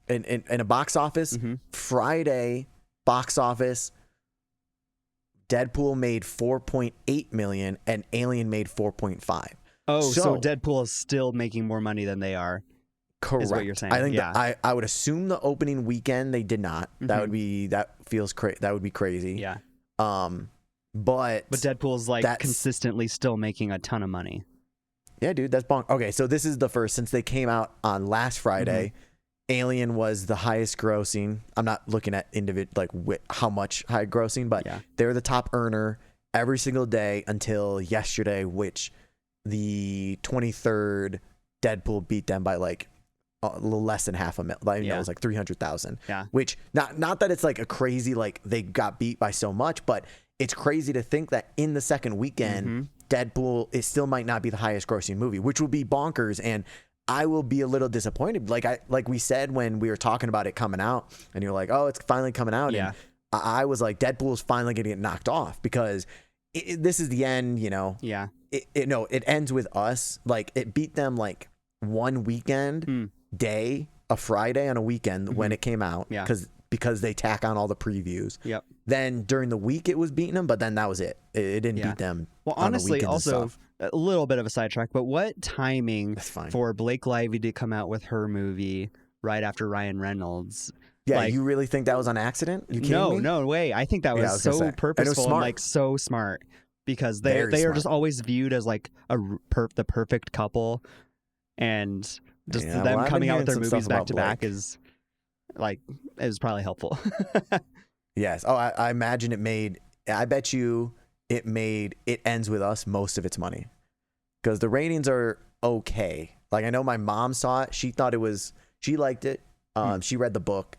In a box office, Friday box office, Deadpool made 4.8 million and Alien made 4.5. Oh, so Deadpool is still making more money than they are. Correct. Is what you're saying. I think I would assume the opening weekend they did not. That would be that would be crazy. Yeah. But Deadpool's consistently still making a ton of money. Yeah, dude, that's bonk. Okay, so this is the first since they came out on last Friday. Alien was the highest grossing. I'm not looking at how much high grossing, but they're the top earner every single day until yesterday, which the 23rd Deadpool beat them by like a little less than $500,000. It was like 300,000. Yeah. Which not that it's like a crazy like they got beat by so much, but it's crazy to think that in the second weekend, Deadpool still might not be the highest grossing movie, which will be bonkers. And I will be a little disappointed. Like we said when we were talking about it coming out, and you're like, oh, it's finally coming out. Yeah. And I was like, Deadpool is finally going to get knocked off because this is the end, you know. Yeah. It ends with us. Like it beat them like one weekend day, a Friday on a weekend when it came out. Yeah. Because they tack on all the previews. Yep. Then during the week it was beating them, but then that was it. It didn't beat them. Well, honestly, also a little bit of a sidetrack, but what timing for Blake Lively to come out with her movie right after Ryan Reynolds? Yeah, you really think that was on accident? You kidding me? No way. I think that was so purposeful and like so smart because they are just always viewed as like the perfect couple. and just Yeah, them well, I've coming been out with their hearing some movies stuff back about to back Blake. is probably helpful. Yes. Oh, I imagine it made. I bet you it made It Ends With Us most of its money, because the ratings are okay. Like, I know my mom saw it. She thought it was. She liked it. She read the book,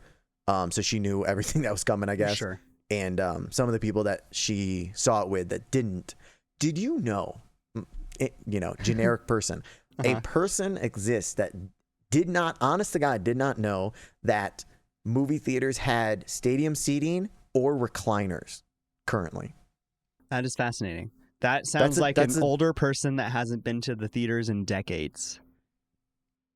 so she knew everything that was coming, I guess. Sure. And some of the people that she saw it with that didn't. Did you know? Generic person. A person exists that did not, honest to God, did not know that movie theaters had stadium seating or recliners currently. That is fascinating. That sounds like an older person that hasn't been to the theaters in decades.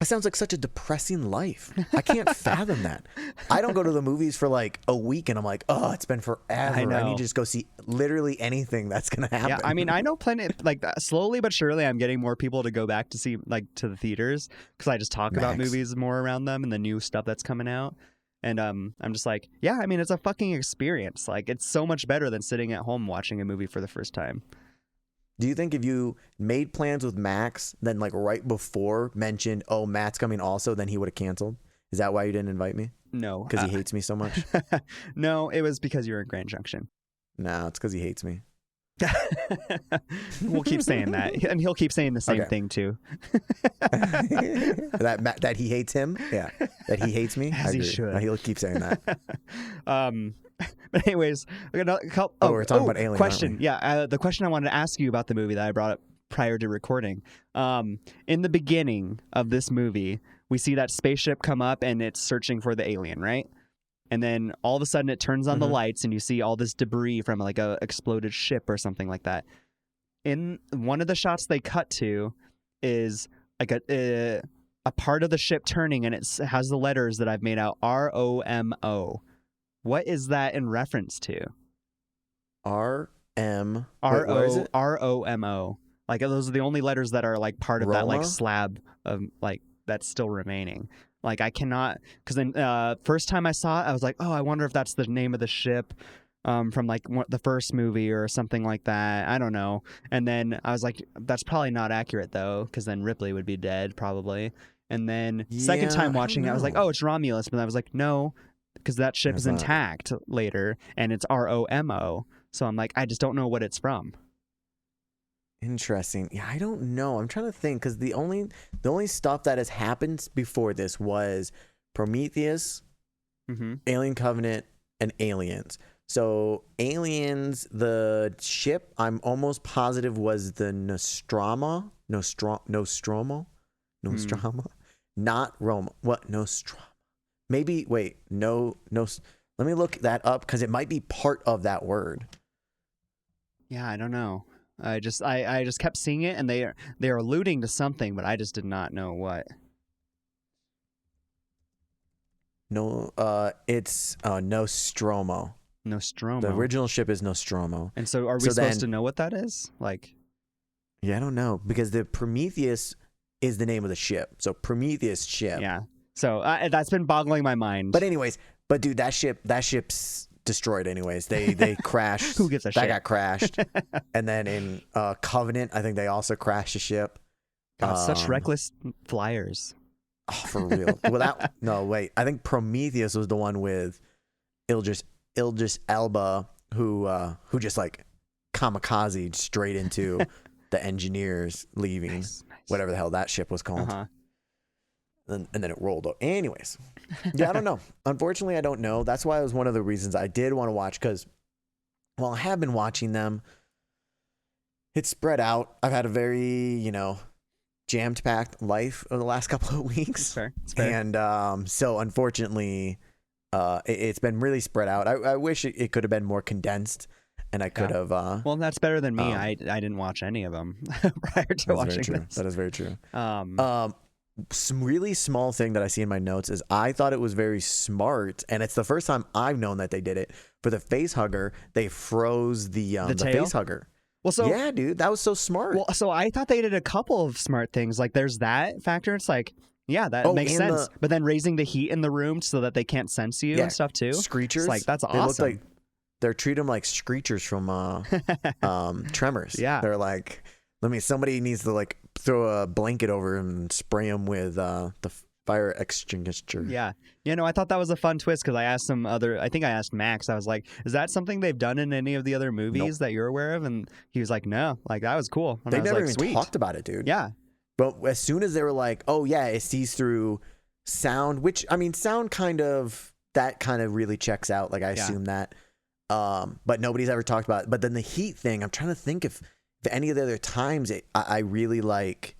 That sounds like such a depressing life. I can't fathom that. I don't go to the movies for like a week and I'm like, oh, it's been forever. I need to just go see literally anything that's going to happen. Yeah, I mean, I know plenty, like slowly but surely I'm getting more people to go back to see, like, to the theaters, because I just talk about movies more around them and the new stuff that's coming out. And I'm just like, yeah, I mean, it's a fucking experience. Like, it's so much better than sitting at home watching a movie for the first time. Do you think if you made plans with Max, then like right before mentioned, oh, Matt's coming also, then he would have canceled? Is that why you didn't invite me? No. Because he hates me so much? No, it was because you were in Grand Junction. No, it's because he hates me. We'll keep saying that, and he'll keep saying the same thing too. that he hates him, yeah. That he hates me. As he should. He'll keep saying that. But anyways, we're talking about Alien. Question, yeah. The question I wanted to ask you about the movie that I brought up prior to recording. In the beginning of this movie, we see that spaceship come up and it's searching for the alien, right? And then all of a sudden it turns on the lights and you see all this debris from like a exploded ship or something like that. In one of the shots they cut to is like a part of the ship turning, and it has the letters that I've made out, ROMO. What is that in reference to? ROMO. Like, those are the only letters that are like part of Roma? that like slab of like that's still remaining. Like, I cannot, because then first time I saw it, I was like, oh, I wonder if that's the name of the ship from like the first movie or something like that. I don't know. And then I was like, that's probably not accurate though, because then Ripley would be dead probably. And then second time watching it, I was like, oh, it's Romulus. But I was like, no, because that ship is intact later, and it's ROMO. So I'm like, I just don't know what it's from. Interesting. Yeah, I don't know. I'm trying to think, because the only stuff that has happened before this was Prometheus, Alien Covenant, and Aliens. So Aliens, the ship, I'm almost positive was the Nostromo, not Roma. What? Nostromo? Maybe. Wait. No. Let me look that up, because it might be part of that word. Yeah, I don't know. I just kept seeing it, and they are alluding to something, but I just did not know what. No, it's Nostromo. Nostromo. The original ship is Nostromo. And so, are we supposed to know what that is? Like, yeah, I don't know, because the Prometheus is the name of the ship. So Prometheus ship. Yeah. So that's been boggling my mind. But anyways, dude, that ship's destroyed anyways. They crashed. Who gives a shit? That got crashed. And then in Covenant, I think they also crashed a ship. God, such reckless flyers. Oh, for real. No, wait. I think Prometheus was the one with Idris Elba, who just like kamikaze straight into the engineers leaving. Nice. Whatever the hell that ship was called. And then it rolled up. Anyways, yeah, I don't know. Unfortunately, I don't know. That's why it was one of the reasons I did want to watch, because, well, I have been watching them. It's spread out. I've had a very, jammed-packed life over the last couple of weeks. It's fair. And so, unfortunately, it's been really spread out. I wish it could have been more condensed, and I could have... well, that's better than me. I didn't watch any of them prior to watching this. That is very true. Some really small thing that I see in my notes is I thought it was very smart, and it's the first time I've known that they did it. For the face hugger, they froze the face hugger. Well, so yeah, dude, that was so smart. Well, so I thought they did a couple of smart things. Like, there's that factor. It's like, yeah, that makes sense. But then raising the heat in the room so that they can't sense you and stuff too. Screechers, it's like, that's awesome. They look like they're treating them like screechers from Tremors. Yeah, they're like, somebody needs to like throw a blanket over him and spray him with the fire extinguisher. Yeah. I thought that was a fun twist because I asked I think I asked Max, I was like, is that something they've done in any of the other movies that you're aware of? And he was like, no, like that was cool. And They I was never like, even sweet. talked about it, dude. Yeah. But as soon as they were like, oh yeah, it sees through sound, which I mean, sound kind of really checks out. Like I assume that. But nobody's ever talked about it. But then the heat thing, I'm trying to think if any of the other times I really like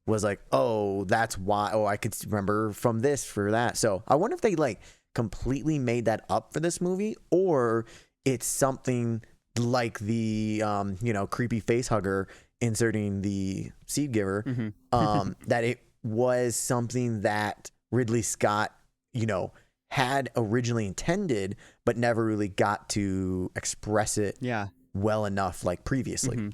was like, oh, that's why. Oh, I could remember from this for that. So I wonder if they like completely made that up for this movie, or it's something like the creepy face hugger inserting the seed giver, that it was something that Ridley Scott, had originally intended, but never really got to express it well enough like previously. Mm-hmm.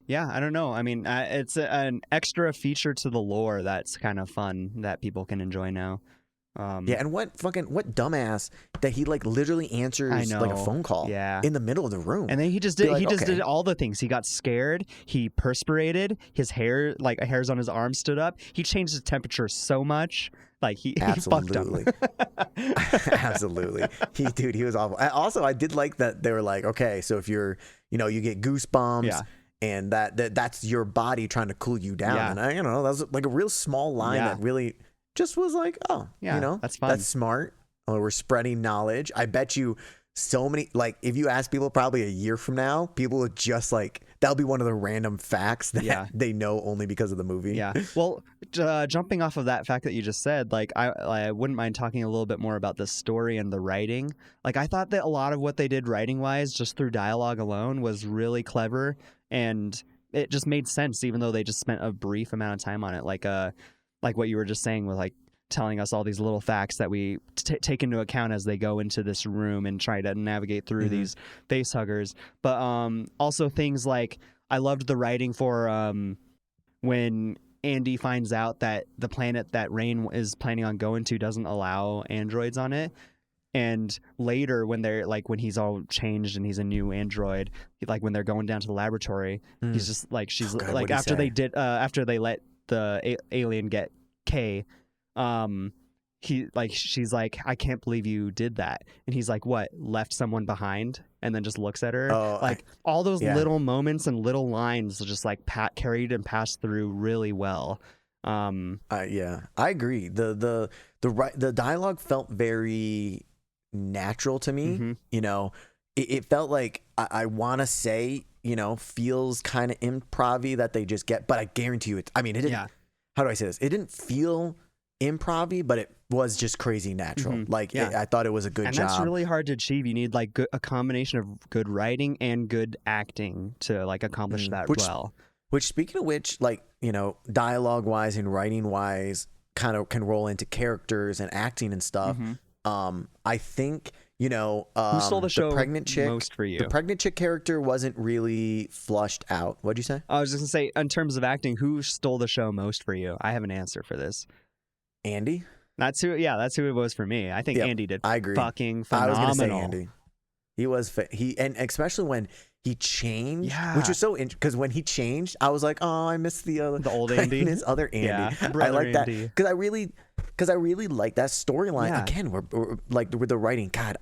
Yeah, I don't know. I mean, it's an extra feature to the lore that's kind of fun that people can enjoy now. And what dumbass that he like literally answers like a phone call in the middle of the room. And then he just did all the things. He got scared, he perspirated, his hairs on his arm stood up. He changed his temperature so much. Like he fucked up. Absolutely. He was awful. Also, I did like that they were like, okay, so if you're, you get goosebumps and that's your body trying to cool you down. Yeah. And that was like a real small line that really just was like, oh, that's fun. That's smart. Oh, we're spreading knowledge. I bet you so many, like if you ask people probably a year from now, people would just like, that'll be one of the random facts that they know only because of the movie. Yeah. Well, jumping off of that fact that you just said, like I wouldn't mind talking a little bit more about the story and the writing. Like I thought that a lot of what they did writing wise, just through dialogue alone, was really clever, and it just made sense, even though they just spent a brief amount of time on it. Like what you were just saying with like telling us all these little facts that we take into account as they go into this room and try to navigate through these face huggers. But also things like I loved the writing for when Andy finds out that the planet that Rain is planning on going to doesn't allow androids on it. And later when they're like, when he's all changed and he's a new android, like when they're going down to the laboratory, he's just like, after they let the alien get K, she's like, I can't believe you did that. And he's like, what, left someone behind? And then just looks at her. All those little moments and little lines just like carried and passed through really well. I agree. The dialogue felt very natural to me. It felt like I want to say, feels kind of improv-y that they just get, but I guarantee you it didn't, how do I say this? It didn't feel improv-y, but it was just crazy natural. I thought it was a good job. And that's really hard to achieve. You need like a combination of good writing and good acting to like accomplish that well. Which, speaking of which, like, dialogue wise and writing wise kind of can roll into characters and acting and stuff. I think, who stole the show pregnant chick, most for you? The pregnant chick character wasn't really flushed out. What'd you say? I was just gonna say, in terms of acting, who stole the show most for you? I have an answer for this. Andy? That's who it was for me. I think Andy did. I agree. Fucking phenomenal. I was gonna say Andy. He was and especially when he changed, which was so interesting, because when he changed, I was like, oh, I miss the old Andy, his other Andy. I like that because I really like that storyline. Again, we're like with the writing. God,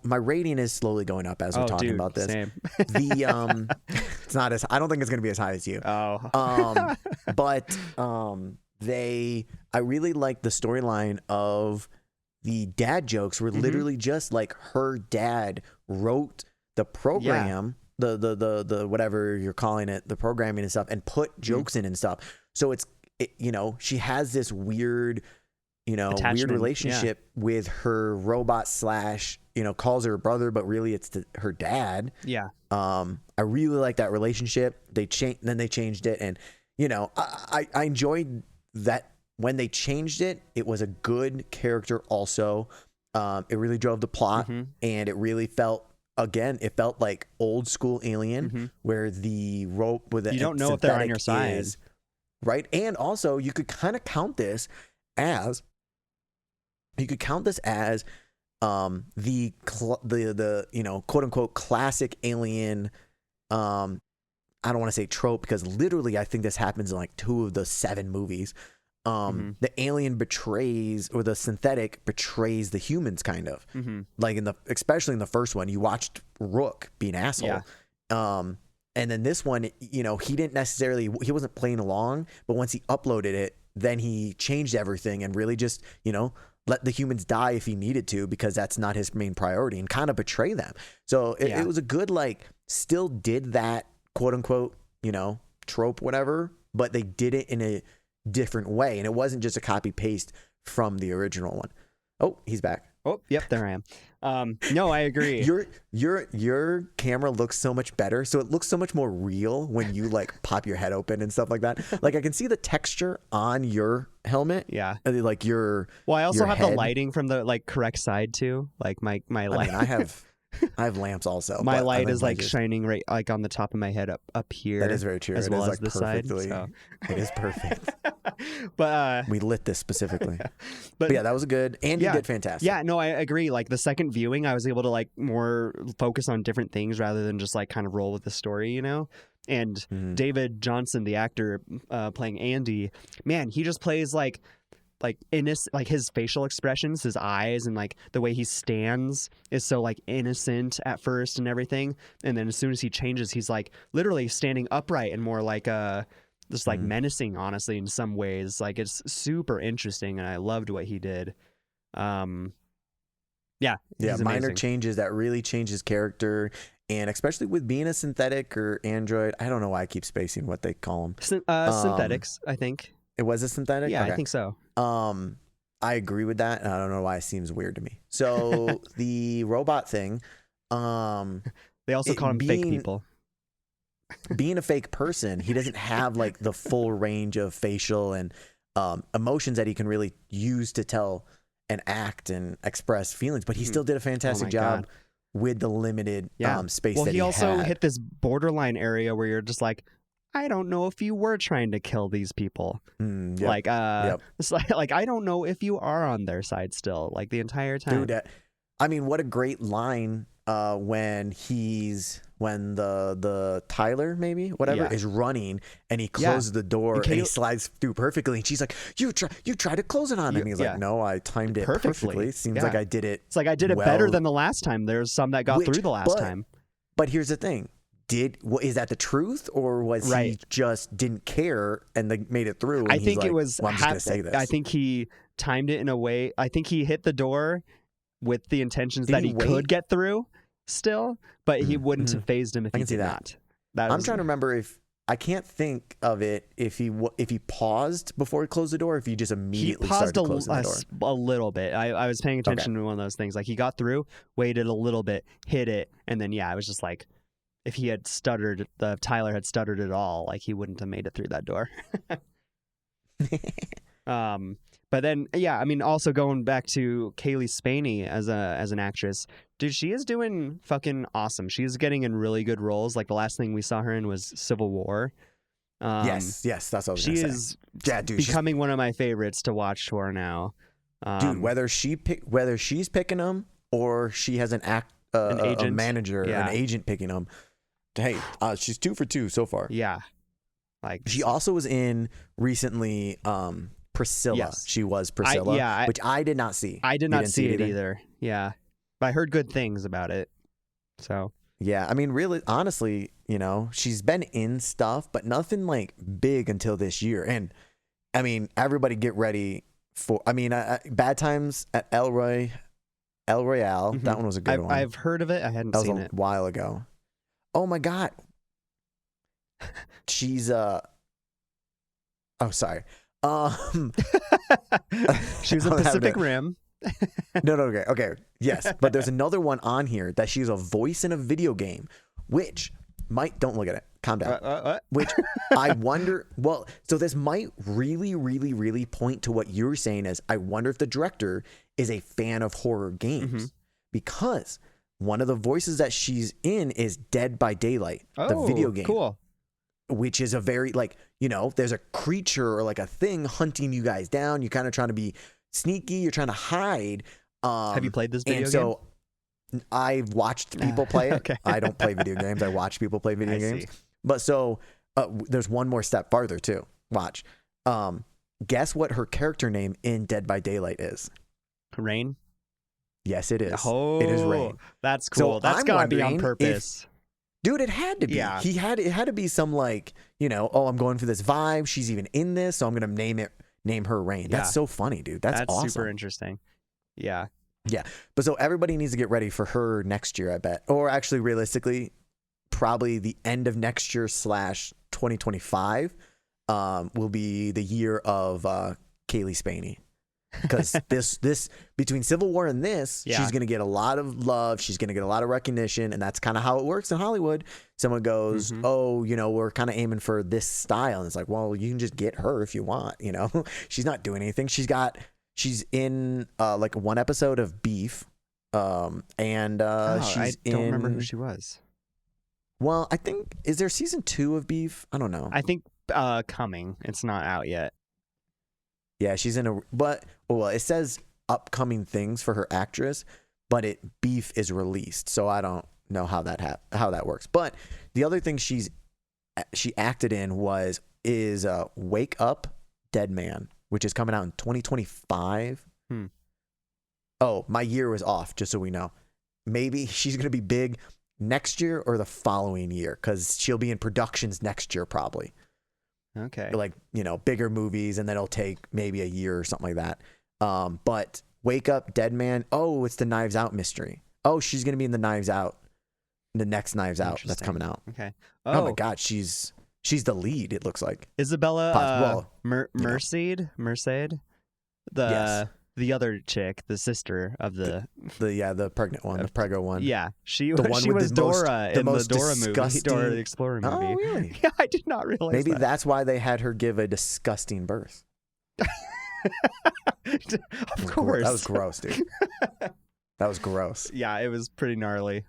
my rating is slowly going up as we're talking about this. Same. It's not as, I don't think it's gonna be as high as you. But I really like the storyline of the dad jokes were literally just like her dad wrote the program, the whatever you're calling it, the programming and stuff, and put jokes in and stuff. So she has this weird, weird relationship with her robot / calls her brother, but really it's her dad. Yeah. I really like that relationship. Then they changed it, and I enjoyed that. When they changed it, it was a good character also. It really drove the plot, and it really felt like old school Alien, where the rope with the you don't know if they're on your side, right? And also, you could kind of count this as the quote unquote classic Alien I don't want to say trope because literally I think this happens in like 2 of the 7 movies. The alien betrays, or the synthetic betrays the humans, kind of. Like especially in the first one, you watched Rook be an asshole. And then this one, he he wasn't playing along, but once he uploaded it, then he changed everything and really just, let the humans die if he needed to, because that's not his main priority, and kind of betray them. So it was a good, like, still did that quote unquote, trope, whatever, but they did it in a different way. And it wasn't just a copy paste from the original one. Oh, he's back. Oh, yep, there I am. No, I agree. Your camera looks so much better, so it looks so much more real when you like pop your head open and stuff like that. Like I can see the texture on your helmet. Yeah, like your. Well, I also have head. the lighting from the like correct side too. Like my light. I have lamps also. My light is like shining right like on the top of my head up here. That is very true. As it well is as like the side. So. It is perfect. But we lit this specifically. But yeah, that was a good. Andy did fantastic. Yeah, no, I agree. Like the second viewing, I was able to like more focus on different things rather than just like kind of roll with the story, And David Jonsson, the actor playing Andy, man, he just plays like innocent, like his facial expressions, his eyes, and like the way he stands is so like innocent at first and everything, and then as soon as he changes, he's like literally standing upright and more like just like menacing, honestly, in some ways. Like it's super interesting, and I loved what he did. Minor changes that really change his character, and especially with being a synthetic or android, I don't know why I keep spacing what they call them. Synthetics, I think. It was a synthetic? Yeah, okay. I think so. I agree with that, and I don't know why it seems weird to me. So the robot thing, they also call them fake people. Being a fake person, he doesn't have like the full range of facial and emotions that he can really use to tell and act and express feelings, but he still did a fantastic job with the limited space that he had. Well, he also hit this borderline area where you're just like, I don't know if you were trying to kill these people. It's like I don't know if you are on their side still, like the entire time. Dude, I mean, what a great line when the Tyler is running and he closes the door and he slides through perfectly, and she's like, you tried to close it on him. He's like, no, I timed it perfectly. Seems like I did it. It's like I did it better than the last time. There's some that got through the last time. But here's the thing. Is that the truth, or was he just didn't care and they made it through? And I think it was. Well, I'm just gonna say this. I think he timed it in a way. I think he hit the door with the intentions that he could get through still, but he wouldn't have phased him if he did not. I'm trying to remember if I can't think of it if he paused before he closed the door, or if he just immediately started closing the door. A little bit. I was paying attention to one of those things. Like he got through, waited a little bit, hit it, and then I was just like, if he had stuttered, Tyler had stuttered at all, like he wouldn't have made it through that door. But then, I mean, also going back to Cailee Spaeny as an actress, dude, she is doing fucking awesome. She is getting in really good roles. Like the last thing we saw her in was Civil War. Yes, that's what I was gonna say. She is becoming one of my favorites to watch for her now. Dude, whether she's picking them or she has an agent, a manager, an agent picking them. Hey, she's 2 for 2 so far. Yeah, like she also was in recently. Priscilla. Yes. She was Priscilla, which I did not see. I did not see it either. Yeah, but I heard good things about it. So yeah, I mean, really, honestly, she's been in stuff, but nothing like big until this year. And I mean, everybody get ready for. I mean, Bad Times at El Royale. That one was a good one. I've heard of it. I hadn't seen it. That was a while ago. Oh my God. She's oh, sorry. She was in Pacific Rim. No, okay. Yes, but there's another one on here that she's a voice in a video game, which don't look at it. Calm down. Which I wonder. Well, so this might really, really, really point to what you're saying. As I wonder if the director is a fan of horror games, because one of the voices that she's in is Dead by Daylight, the video game. Cool. Which is a very there's a creature or like a thing hunting you guys down. You're kind of trying to be sneaky. You're trying to hide. Have you played this video game? So I've watched people play it. Okay. I don't play video games. I watch people play video games. But so there's one more step farther too. Watch. Guess what her character name in Dead by Daylight is? Rain? Yes, it is. Oh, it is Rain. That's cool. So That's I'm got to be on wondering purpose. Dude, it had to be. Yeah. It had to be some like, oh, I'm going for this vibe. She's even in this, so I'm gonna name her Rain. Yeah. That's so funny, dude. That's awesome. Super interesting. Yeah. Yeah. But so everybody needs to get ready for her next year, I bet. Or actually realistically, probably the end of next year / 2025 will be the year of Cailee Spaeny. Because this between Civil War and this, she's gonna get a lot of love, she's gonna get a lot of recognition, and that's kind of how it works in Hollywood. Someone goes, oh, we're kind of aiming for this style, and it's like, well, you can just get her if you want. She's not doing anything. She's in like one episode of Beef, and I don't remember who she was. Well, I think, is there season 2 of Beef? I don't know. I think coming. It's not out yet. Yeah, she's in it says upcoming things for her actress, but Beef is released, so I don't know how that works. But the other thing she acted in is Wake Up, Dead Man, which is coming out in 2025. Oh, my year was off, just so we know. Maybe she's gonna be big next year or the following year, because she'll be in productions next year probably. Okay. Like, bigger movies, and then it'll take maybe a year or something like that. But Wake Up, Dead Man. Oh, it's the Knives Out mystery. Oh, she's going to be in the next Knives Out that's coming out. Okay. Oh my God. She's the lead, it looks like. Isabella Merced? Yes. The other chick, the sister of the pregnant one, the preggo one. Yeah, she The one she with was the Dora in the Dora disgusting- movie, Dora the Explorer movie. Oh, really? Yeah, I did not realize Maybe that. that's why they had her give a disgusting birth. Of course. That was gross, dude. That was gross. Yeah, it was pretty gnarly.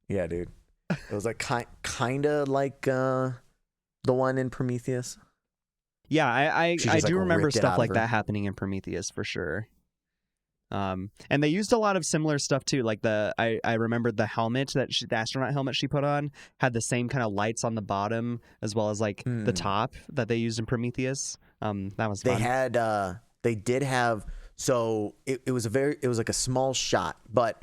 Yeah, dude. It was like kind of like the one in Prometheus. Yeah, I do remember ripped it stuff out like of her. that happening in Prometheus for sure. And they used a lot of similar stuff too. Like I remembered the helmet the astronaut helmet she put on had the same kind of lights on the bottom as well as like the top that they used in Prometheus. That was fun. They did have, so it was like a small shot, but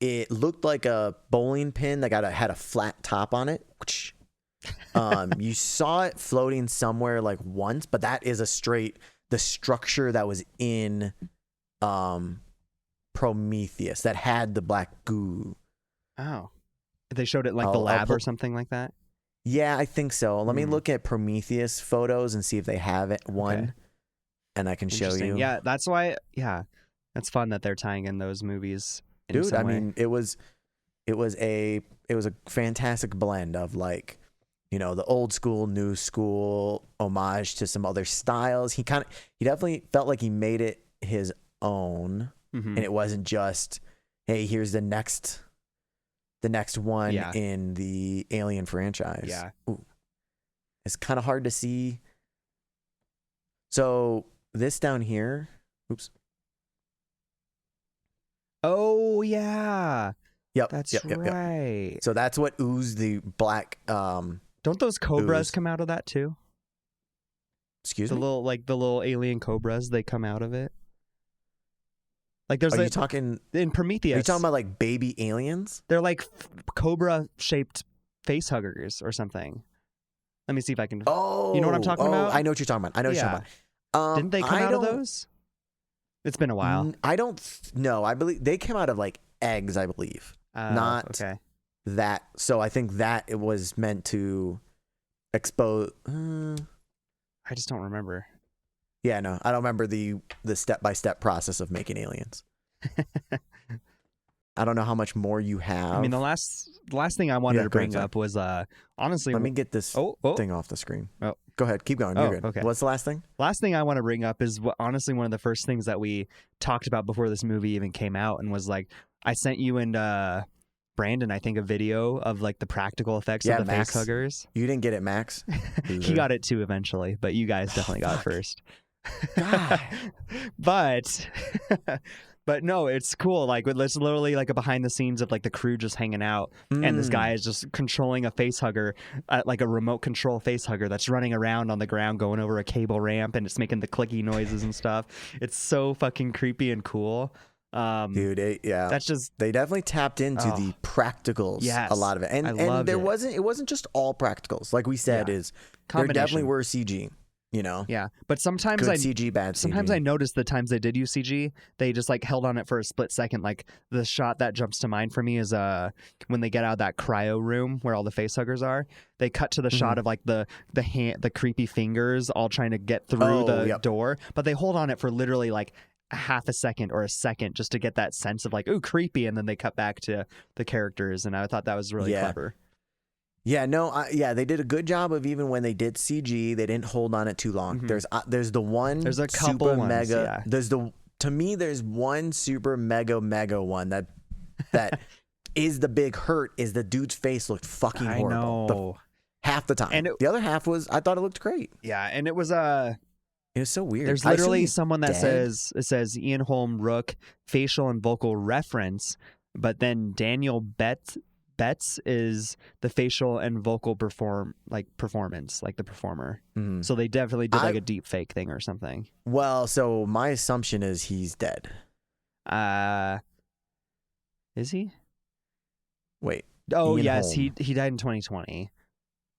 it looked like a bowling pin that had a flat top on it. You saw it floating somewhere like once, but that is the structure that was in Prometheus that had the black goo. Oh, they showed it like the lab or something like that. Yeah, I think so. Let me look at Prometheus photos and see if they have one, and I can show you. Yeah, that's why. Yeah, that's fun that they're tying in those movies. Dude, I mean, it was a fantastic blend of like, the old school, new school, homage to some other styles. He definitely felt like he made it his own, and it wasn't just, hey, here's the next one in the Alien franchise. Yeah. Ooh. It's kind of hard to see. So this down here, oops. Oh yeah. Yep. That's yep. right. So that's what oozed the black. Don't those cobras come out of that too? Excuse me? The little alien cobras, they come out of it. Like there's Are you talking in Prometheus? Are you talking about like baby aliens? They're like cobra shaped face huggers or something. Let me see if I can. Oh, you know what I'm talking about? I know what you're talking about. Didn't they come out of those? It's been a while. I don't know. I believe they came out of like eggs. I believe not that. So I think that it was meant to expose. I just don't remember. Yeah, no, I don't remember the step-by-step process of making aliens. I don't know how much more you have. I mean, the last thing I wanted to bring up was honestly. Let me get this thing off the screen. Oh, go ahead, keep going. You're good. Okay. What's the last thing? Last thing I want to bring up is honestly one of the first things that we talked about before this movie even came out, and was like I sent you and Brandon, I think, a video of like the practical effects of the Max. face huggers. You didn't get it, Max. He got it too eventually, but you guys definitely got it first. God. But But no, it's cool. Like it's literally like a behind the scenes of like the crew just hanging out, and this guy is just controlling a face hugger, like a remote control face hugger that's running around on the ground, going over a cable ramp, and it's making the clicky noises and stuff. It's so fucking creepy and cool. Dude, that's just they definitely tapped into the practicals. Yes, a lot of it, and it wasn't just all practicals. Like we said, there definitely were CG. You know, but sometimes good CG, bad CG. Sometimes I noticed the times they did use CG, they just like held on it for a split second. Like the shot that jumps to mind for me is when they get out of that cryo room where all the facehuggers are. They cut to the shot of like the creepy fingers all trying to get through the door, but they hold on it for literally like a half a second or a second just to get that sense of like, ooh, creepy, and then they cut back to the characters, and I thought that was really clever. Yeah, no, they did a good job of, even when they did CG, they didn't hold on it too long. Mm-hmm. There's the one there's a couple super ones, mega. To me there's one super mega one that is the big hurt. Is the dude's face looked fucking horrible. I know. Half the time, and the other half I thought it looked great. Yeah, and it was It was so weird. There's literally someone that says Ian Holm Rook facial and vocal reference, but then Daniel Betts is the facial and vocal performance, like the performer. Mm-hmm. So they definitely did like a deep fake thing or something. Well, so my assumption is he's dead. Is he? Wait. Oh, Ian yes, Holm. he died in 2020.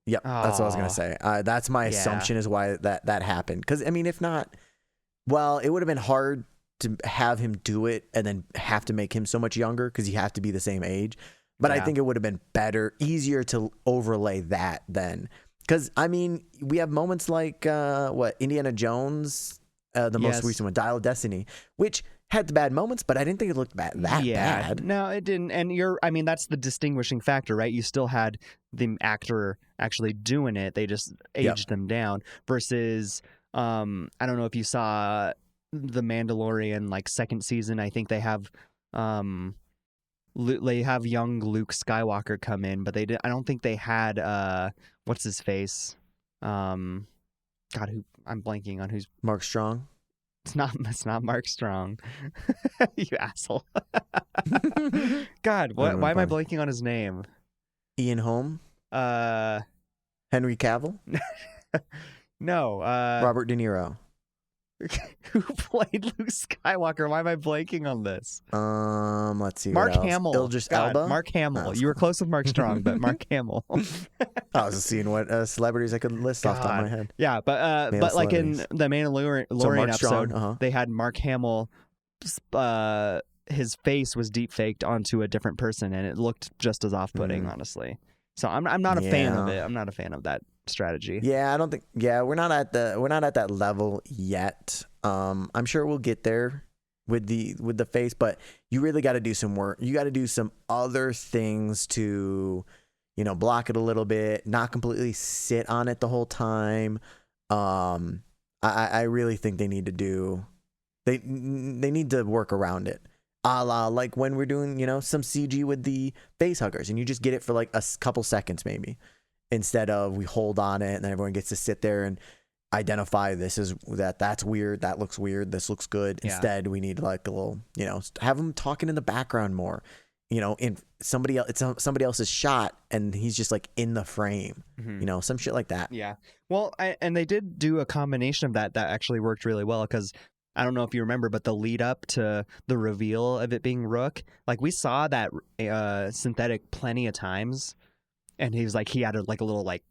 Yep, that's what I was gonna say. That's my assumption is why that happened. Because I mean, if not, well, it would have been hard to have him do it and then have to make him so much younger because you have to be the same age. But I think it would have been easier to overlay that then. Because, I mean, we have moments like, Indiana Jones, the most recent one, Dial of Destiny, which had the bad moments, but I didn't think it looked bad. No, it didn't. And that's the distinguishing factor, right? You still had the actor actually doing it. They just aged them down versus, I don't know if you saw The Mandalorian, like second season. I think they have, young Luke Skywalker come in, but I don't think they had what's his face? I'm blanking on who's Mark Strong. It's not Mark Strong. You asshole. God, why am I blanking on his name? Ian Holm. Henry Cavill. No. Robert De Niro. Who played Luke Skywalker? Why am I blanking on this? Let's see. Mark Hamill. Idris Elba. Mark Hamill. You were close with Mark Strong, but Mark Hamill. I was just seeing what celebrities I could list off the top of my head. Yeah, but like in the Mandalorian episode, they had Mark Hamill. His face was deep faked onto a different person, and it looked just as off-putting, honestly. So I'm not a fan of it. I'm not a fan of that strategy. Yeah, I don't think. Yeah, we're not at that level yet. I'm sure we'll get there with the face, but you really got to do some work. You got to do some other things to, block it a little bit, not completely sit on it the whole time. I really think they need to need to work around it. A la like when we're doing, some CG with the face huggers, and you just get it for like a couple seconds maybe. Instead of we hold on it and then everyone gets to sit there and identify that's weird, that looks weird, this looks good. Yeah. Instead, we need like a little, have them talking in the background more. In somebody else's shot and he's just like in the frame. Mm-hmm. Some shit like that. Yeah. Well, and they did do a combination of that actually worked really well because I don't know if you remember, but the lead up to the reveal of it being Rook, like we saw that synthetic plenty of times. And he was like, he had a little like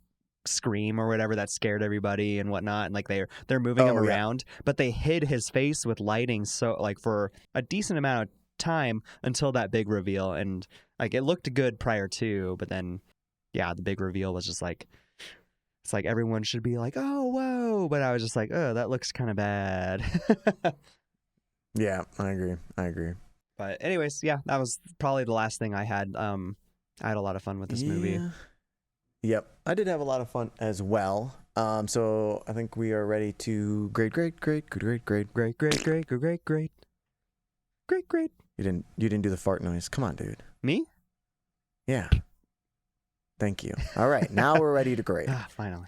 scream or whatever that scared everybody and whatnot. And like they're moving him around, but they hid his face with lighting. So like for a decent amount of time until that big reveal. And like, it looked good prior to, but then the big reveal was just like, it's like everyone should be like, oh, whoa. But I was just like, oh, that looks kind of bad. Yeah, I agree. But anyways, that was probably the last thing I had. I had a lot of fun with this movie. Yep. I did have a lot of fun as well. So I think we are ready to grade. Great. You didn't do the fart noise. Come on, dude. Me? Yeah. Thank you. All right, now we're ready to grade. Finally.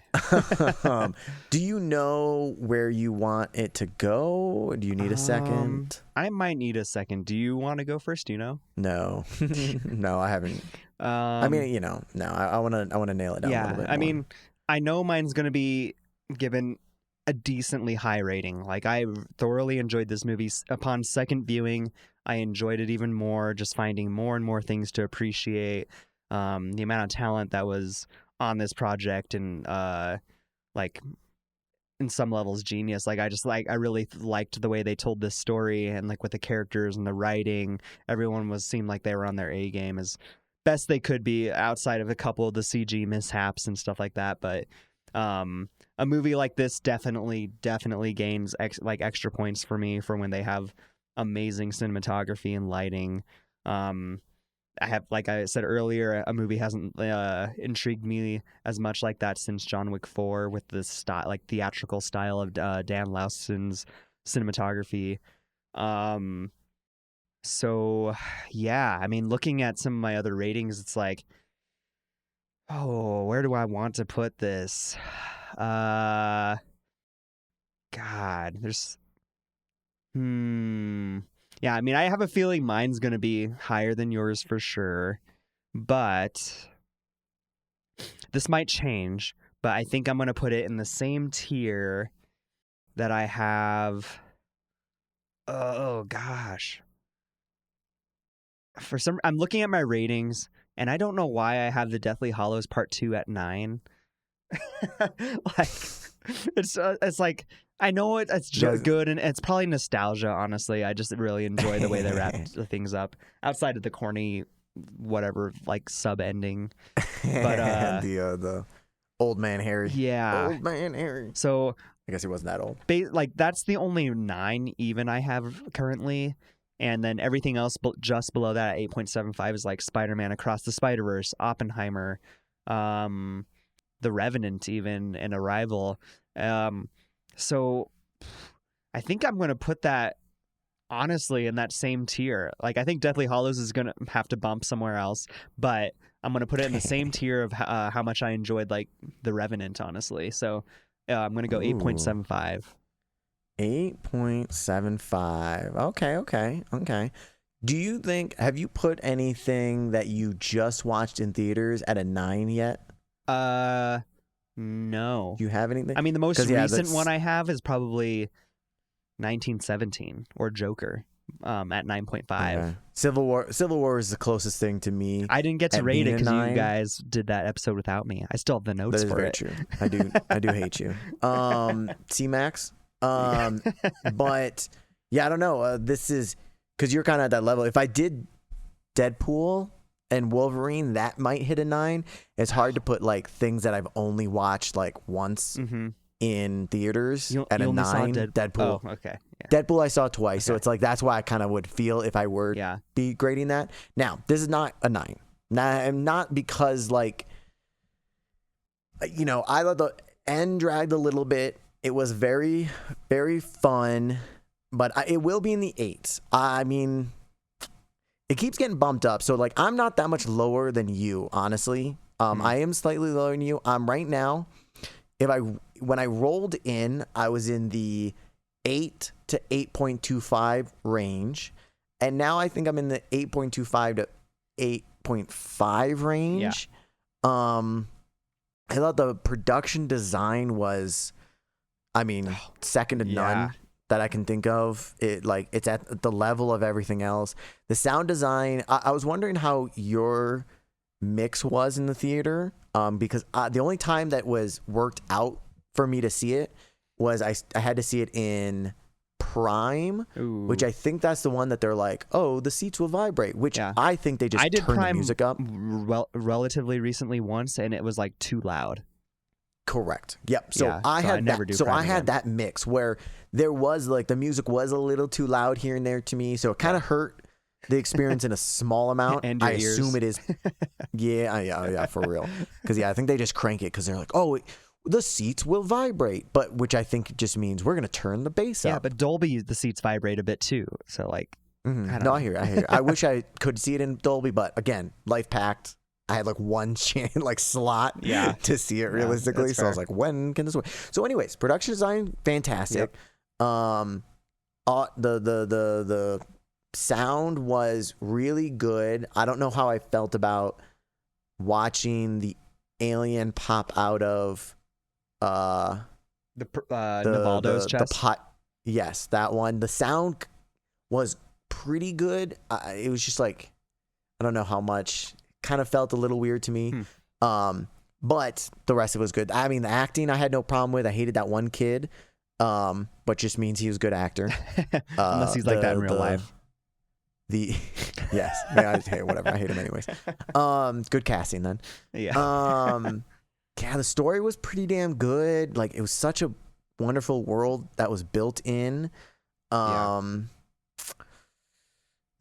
Do you know where you want it to go? Do you need a second? I might need a second. Do you want to go first? Do you know? No, no, I haven't. I mean, no, I want to nail it down a little bit more. I mean, I know mine's going to be given a decently high rating. Like, I thoroughly enjoyed this movie. Upon second viewing, I enjoyed it even more, just finding more and more things to appreciate. The amount of talent that was on this project and like in some levels genius. Like I really liked the way they told this story, and like with the characters and the writing, everyone seemed like they were on their A game as best they could be outside of a couple of the CG mishaps and stuff like that. But a movie like this definitely gains extra points for me for when they have amazing cinematography and lighting. I have, like I said earlier, a movie hasn't intrigued me as much like that since John Wick 4 with the style, like theatrical style of Dan Laustsen's cinematography. So yeah, I mean, looking at some of my other ratings, it's like, oh, where do I want to put this? God, there's yeah, I mean, I have a feeling mine's going to be higher than yours for sure, but this might change. But I think I'm going to put it in the same tier that I have. Oh, gosh. I'm looking at my ratings, and I don't know why I have the Deathly Hallows Part 2 at 9. Like, it's like, I know it's good, and it's probably nostalgia, honestly. I just really enjoy the way they wrapped the things up, outside of the corny, whatever, like, sub-ending. But the Old Man Harry. Yeah. Old Man Harry. So I guess he wasn't that old. Like, that's the only 9 even I have currently. And then everything else just below that at 8.75 is like Spider-Man Across the Spider-Verse, Oppenheimer, The Revenant even, and Arrival. So I think I'm going to put that, honestly, in that same tier. Like, I think Deathly Hallows is going to have to bump somewhere else, but I'm going to put it in the same tier of how much I enjoyed, like, The Revenant, honestly. So I'm going to go 8.75. 8.75. Okay. Do you think, have you put anything that you just watched in theaters at a 9 yet? No. Do you have anything? I mean, the most recent one I have is probably 1917 or Joker at 9.5. Okay. Civil War is the closest thing to me. I didn't get to rate it because you guys did that episode without me. I still have the notes for it. That is very true. I do hate you. C-Max. But yeah, I don't know. This is because you're kind of at that level. If I did Deadpool and Wolverine, that might hit a 9. It's hard to put like things that I've only watched like once in theaters at a 9. Deadpool. Oh, okay. Yeah. Deadpool I saw twice, so it's like that's why I kind of would feel if I were be grading that. Now, this is not a 9. Not because like I let the end dragged a little bit. It was very, very fun, but it will be in the 8s. I mean, it keeps getting bumped up. So, like, I'm not that much lower than you, honestly. I am slightly lower than you. Right now, when I rolled in, I was in the 8 to 8.25 range. And now I think I'm in the 8.25 to 8.5 range. Yeah. I thought the production design was... I mean, second to none that I can think of. It's at the level of everything else. The sound design, I was wondering how your mix was in the theater, because the only time that was worked out for me to see it was I had to see it in Prime, which I think that's the one that they're like, oh, the seats will vibrate, which I think they just turned the music up. Relatively recently once, and it was like too loud. Correct. Yep. So I had that mix where there was like the music was a little too loud here and there to me, so it kind of hurt the experience in a small amount. And I ears. assume it is. Yeah, for real. Because I think they just crank it because they're like, oh, the seats will vibrate, but which I think just means we're gonna turn the bass up. Yeah, but Dolby, the seats vibrate a bit too. So like, I hear you. I wish I could see it in Dolby, but again, life packed. I had like one slot to see it realistically. So I was like, when can this work? So anyways, production design, fantastic. The sound was really good. I don't know how I felt about watching the alien pop out of Navaldo's chest. The pot. Yes, that one. The sound was pretty good. It was just like, I don't know how much. Kind of felt a little weird to me. But the rest of it was good. I mean, the acting I had no problem with. I hated that one kid, but just means he was a good actor. Unless he's like that in real life. Yes, hey, whatever. I hate him anyways. Good casting then. Yeah. Yeah, the story was pretty damn good. Like, it was such a wonderful world that was built in.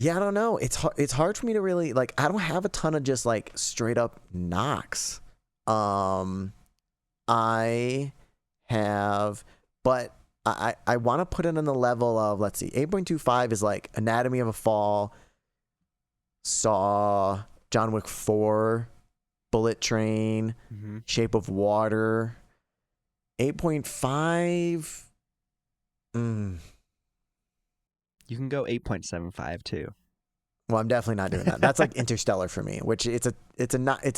Yeah, I don't know. It's hard for me to really, like, I don't have a ton of just like straight up knocks. I have, but I want to put it on the level of, let's see, 8.25 is like Anatomy of a Fall, Saw, John Wick 4, Bullet Train, Shape of Water. 8.5. You can go 8.75 too. Well, I'm definitely not doing that. That's like Interstellar for me, which it's a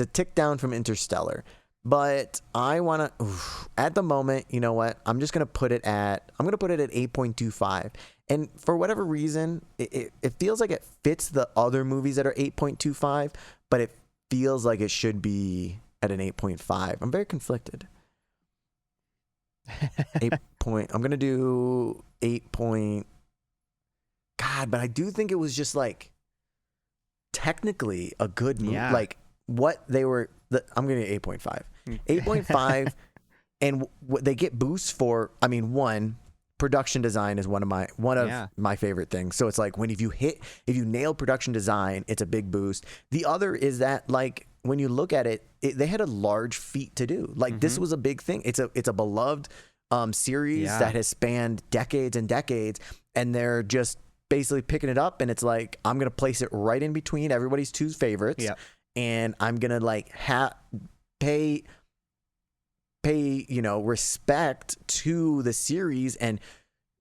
tick down from Interstellar. But I want to, at the moment, you know what? I'm going to put it at 8.25. And for whatever reason, it feels like it fits the other movies that are 8.25, but it feels like it should be at an 8.5. I'm very conflicted. I'm going to do 8. God, but I do think it was just like technically a good movie. Yeah. Like what they were, I'm going to 8.5. 8.5, and what they get boosts for, I mean, one, production design is one of my favorite things. So it's like if you nail production design, it's a big boost. The other is that, like, when you look at it, they had a large feat to do. Like, this was a big thing. It's a beloved series that has spanned decades and decades, and they're just basically picking it up, and it's like, I'm gonna place it right in between everybody's two favorites, and I'm gonna like pay respect to the series and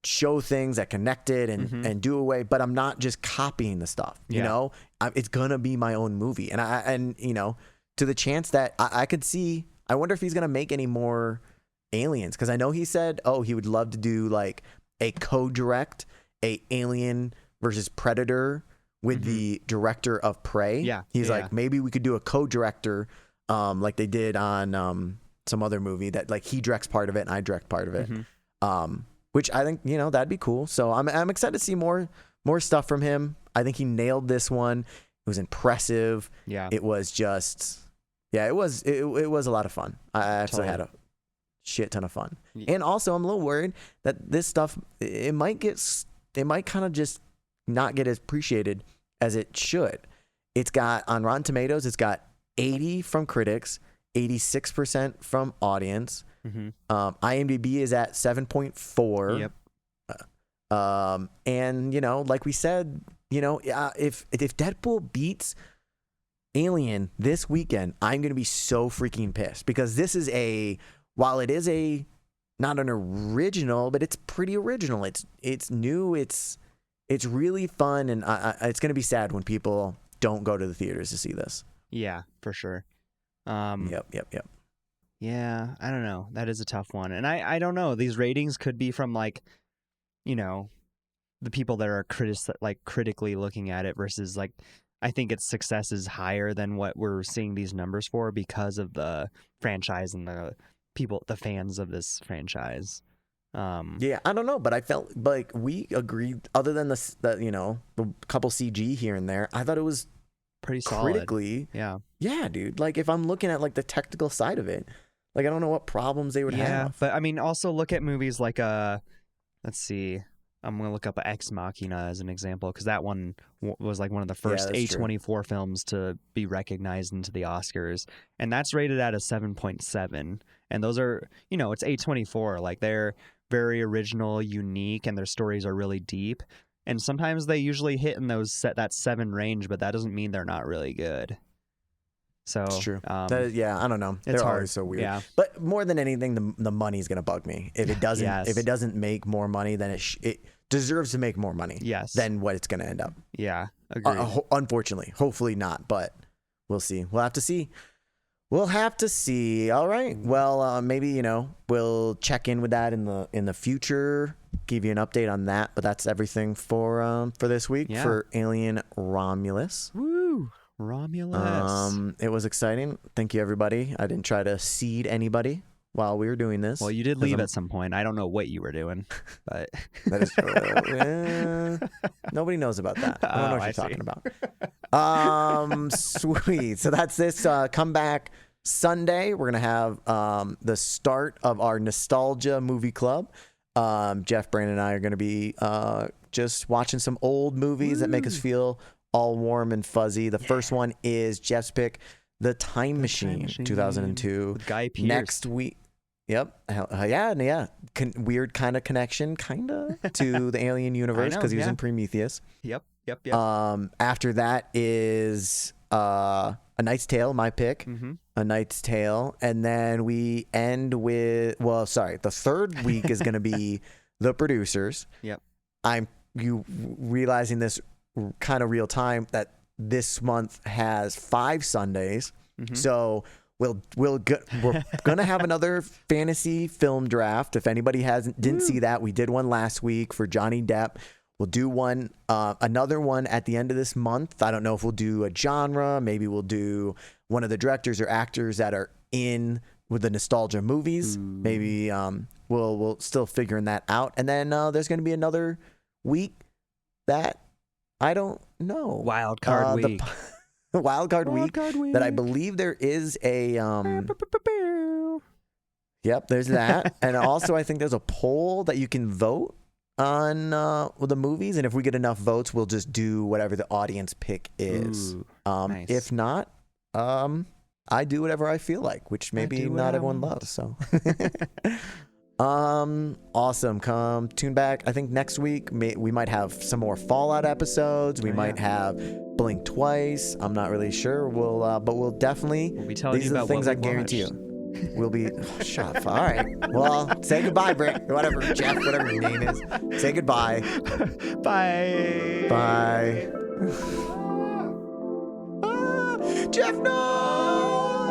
show things that connect it and do away, but I'm not just copying the stuff. You know, it's gonna be my own movie, and to the chance that I could see, I wonder if he's gonna make any more Aliens, because I know he said, he would love to do like a co-direct, a Alien versus Predator with the director of Prey. Yeah, he's like, maybe we could do a co-director, like they did on some other movie that like he directs part of it and I direct part of it. Which I think, that'd be cool. So I'm excited to see more stuff from him. I think he nailed this one. It was impressive. Yeah, it was just, it was a lot of fun. I actually had a shit ton of fun. And also, I'm a little worried that this stuff, it might kind of just not get as appreciated as it should. It's got, on Rotten Tomatoes, it's got 80 from critics, 86% from audience. IMDb is at 7.4. Yep. And like we said, if Deadpool beats Alien this weekend, I'm gonna be so freaking pissed, because this is while it is not an original, but it's pretty original. It's new. It's really fun, and it's gonna be sad when people don't go to the theaters to see this. Yeah, for sure. Yep. Yeah, I don't know. That is a tough one. And I don't know. These ratings could be from, like, the people that are critically looking at it versus, like, I think its success is higher than what we're seeing these numbers for because of the franchise and the fans of this franchise. Yeah, I don't know, but I felt like we agreed, other than the couple CG here and there, I thought it was pretty solid. Critically. Yeah, dude. Like, if I'm looking at like the technical side of it, like, I don't know what problems they would have. But I mean, also look at movies like let's see, I'm gonna look up Ex Machina as an example, because that one was like one of the first A24 films to be recognized into the Oscars, and that's rated at a 7.7. And those are, it's A24, like, they're very original, unique, and their stories are really deep. And sometimes they usually hit in that 7 range, but that doesn't mean they're not really good. So It's true. I don't know. it's They're hard. always so weird. Yeah. But more than anything, the money's gonna bug me. If it doesn't, Yes. if it doesn't make more money, then it deserves to make more money. Yes. Than what it's gonna end up. Yeah. Agreed. Unfortunately, hopefully not, but we'll see. We'll have to see. All right. Well, maybe we'll check in with that in the future. Give you an update on that. But that's everything for this week for Alien Romulus. Woo! Romulus. It was exciting. Thank you, everybody. I didn't try to seed anybody while we were doing this. Well, you did leave at some point. I don't know what you were doing, but that is nobody knows about that. I don't know what you're talking about. Sweet. So that's this. Come back Sunday. We're gonna have the start of our nostalgia movie club. Jeff, Brandon, and I are gonna be just watching some old movies that make us feel all warm and fuzzy. The first one is Jeff's pick, The Time Machine, 2002. With Guy Pearce. Next week. Yep. Yeah. Weird kind of connection, to the Alien universe because he was in Prometheus. Yep. After that is A Knight's Tale, my pick. Mm-hmm. A Knight's Tale, and then we end with the third week is going to be The Producers. Yep. You realizing this kind of real time that this month has 5 Sundays. Mm-hmm. So we're gonna have another fantasy film draft. If anybody didn't see that, we did one last week for Johnny Depp. We'll do another one at the end of this month. I don't know if we'll do a genre. Maybe we'll do one of the directors or actors that are in with the nostalgia movies. Maybe we'll still figuring that out. And then there's going to be another week that I don't know. Wild card week. Wild card week that I believe there is a Yep, there's that. And also I think there's a poll that you can vote on the movies, and if we get enough votes, we'll just do whatever the audience pick is. Nice. If not, I do whatever I feel like, which maybe not everyone loves. So awesome. Come tune back. I think next week we might have some more Fallout episodes. We might have Blink Twice. I'm not really sure. But we'll definitely be telling these you are the about things what I we guarantee watched. you. We'll be shut up. All right. Well, say goodbye, Britt. Whatever, Jeff, whatever your name is. Say goodbye. Bye. Bye. Jeff, no!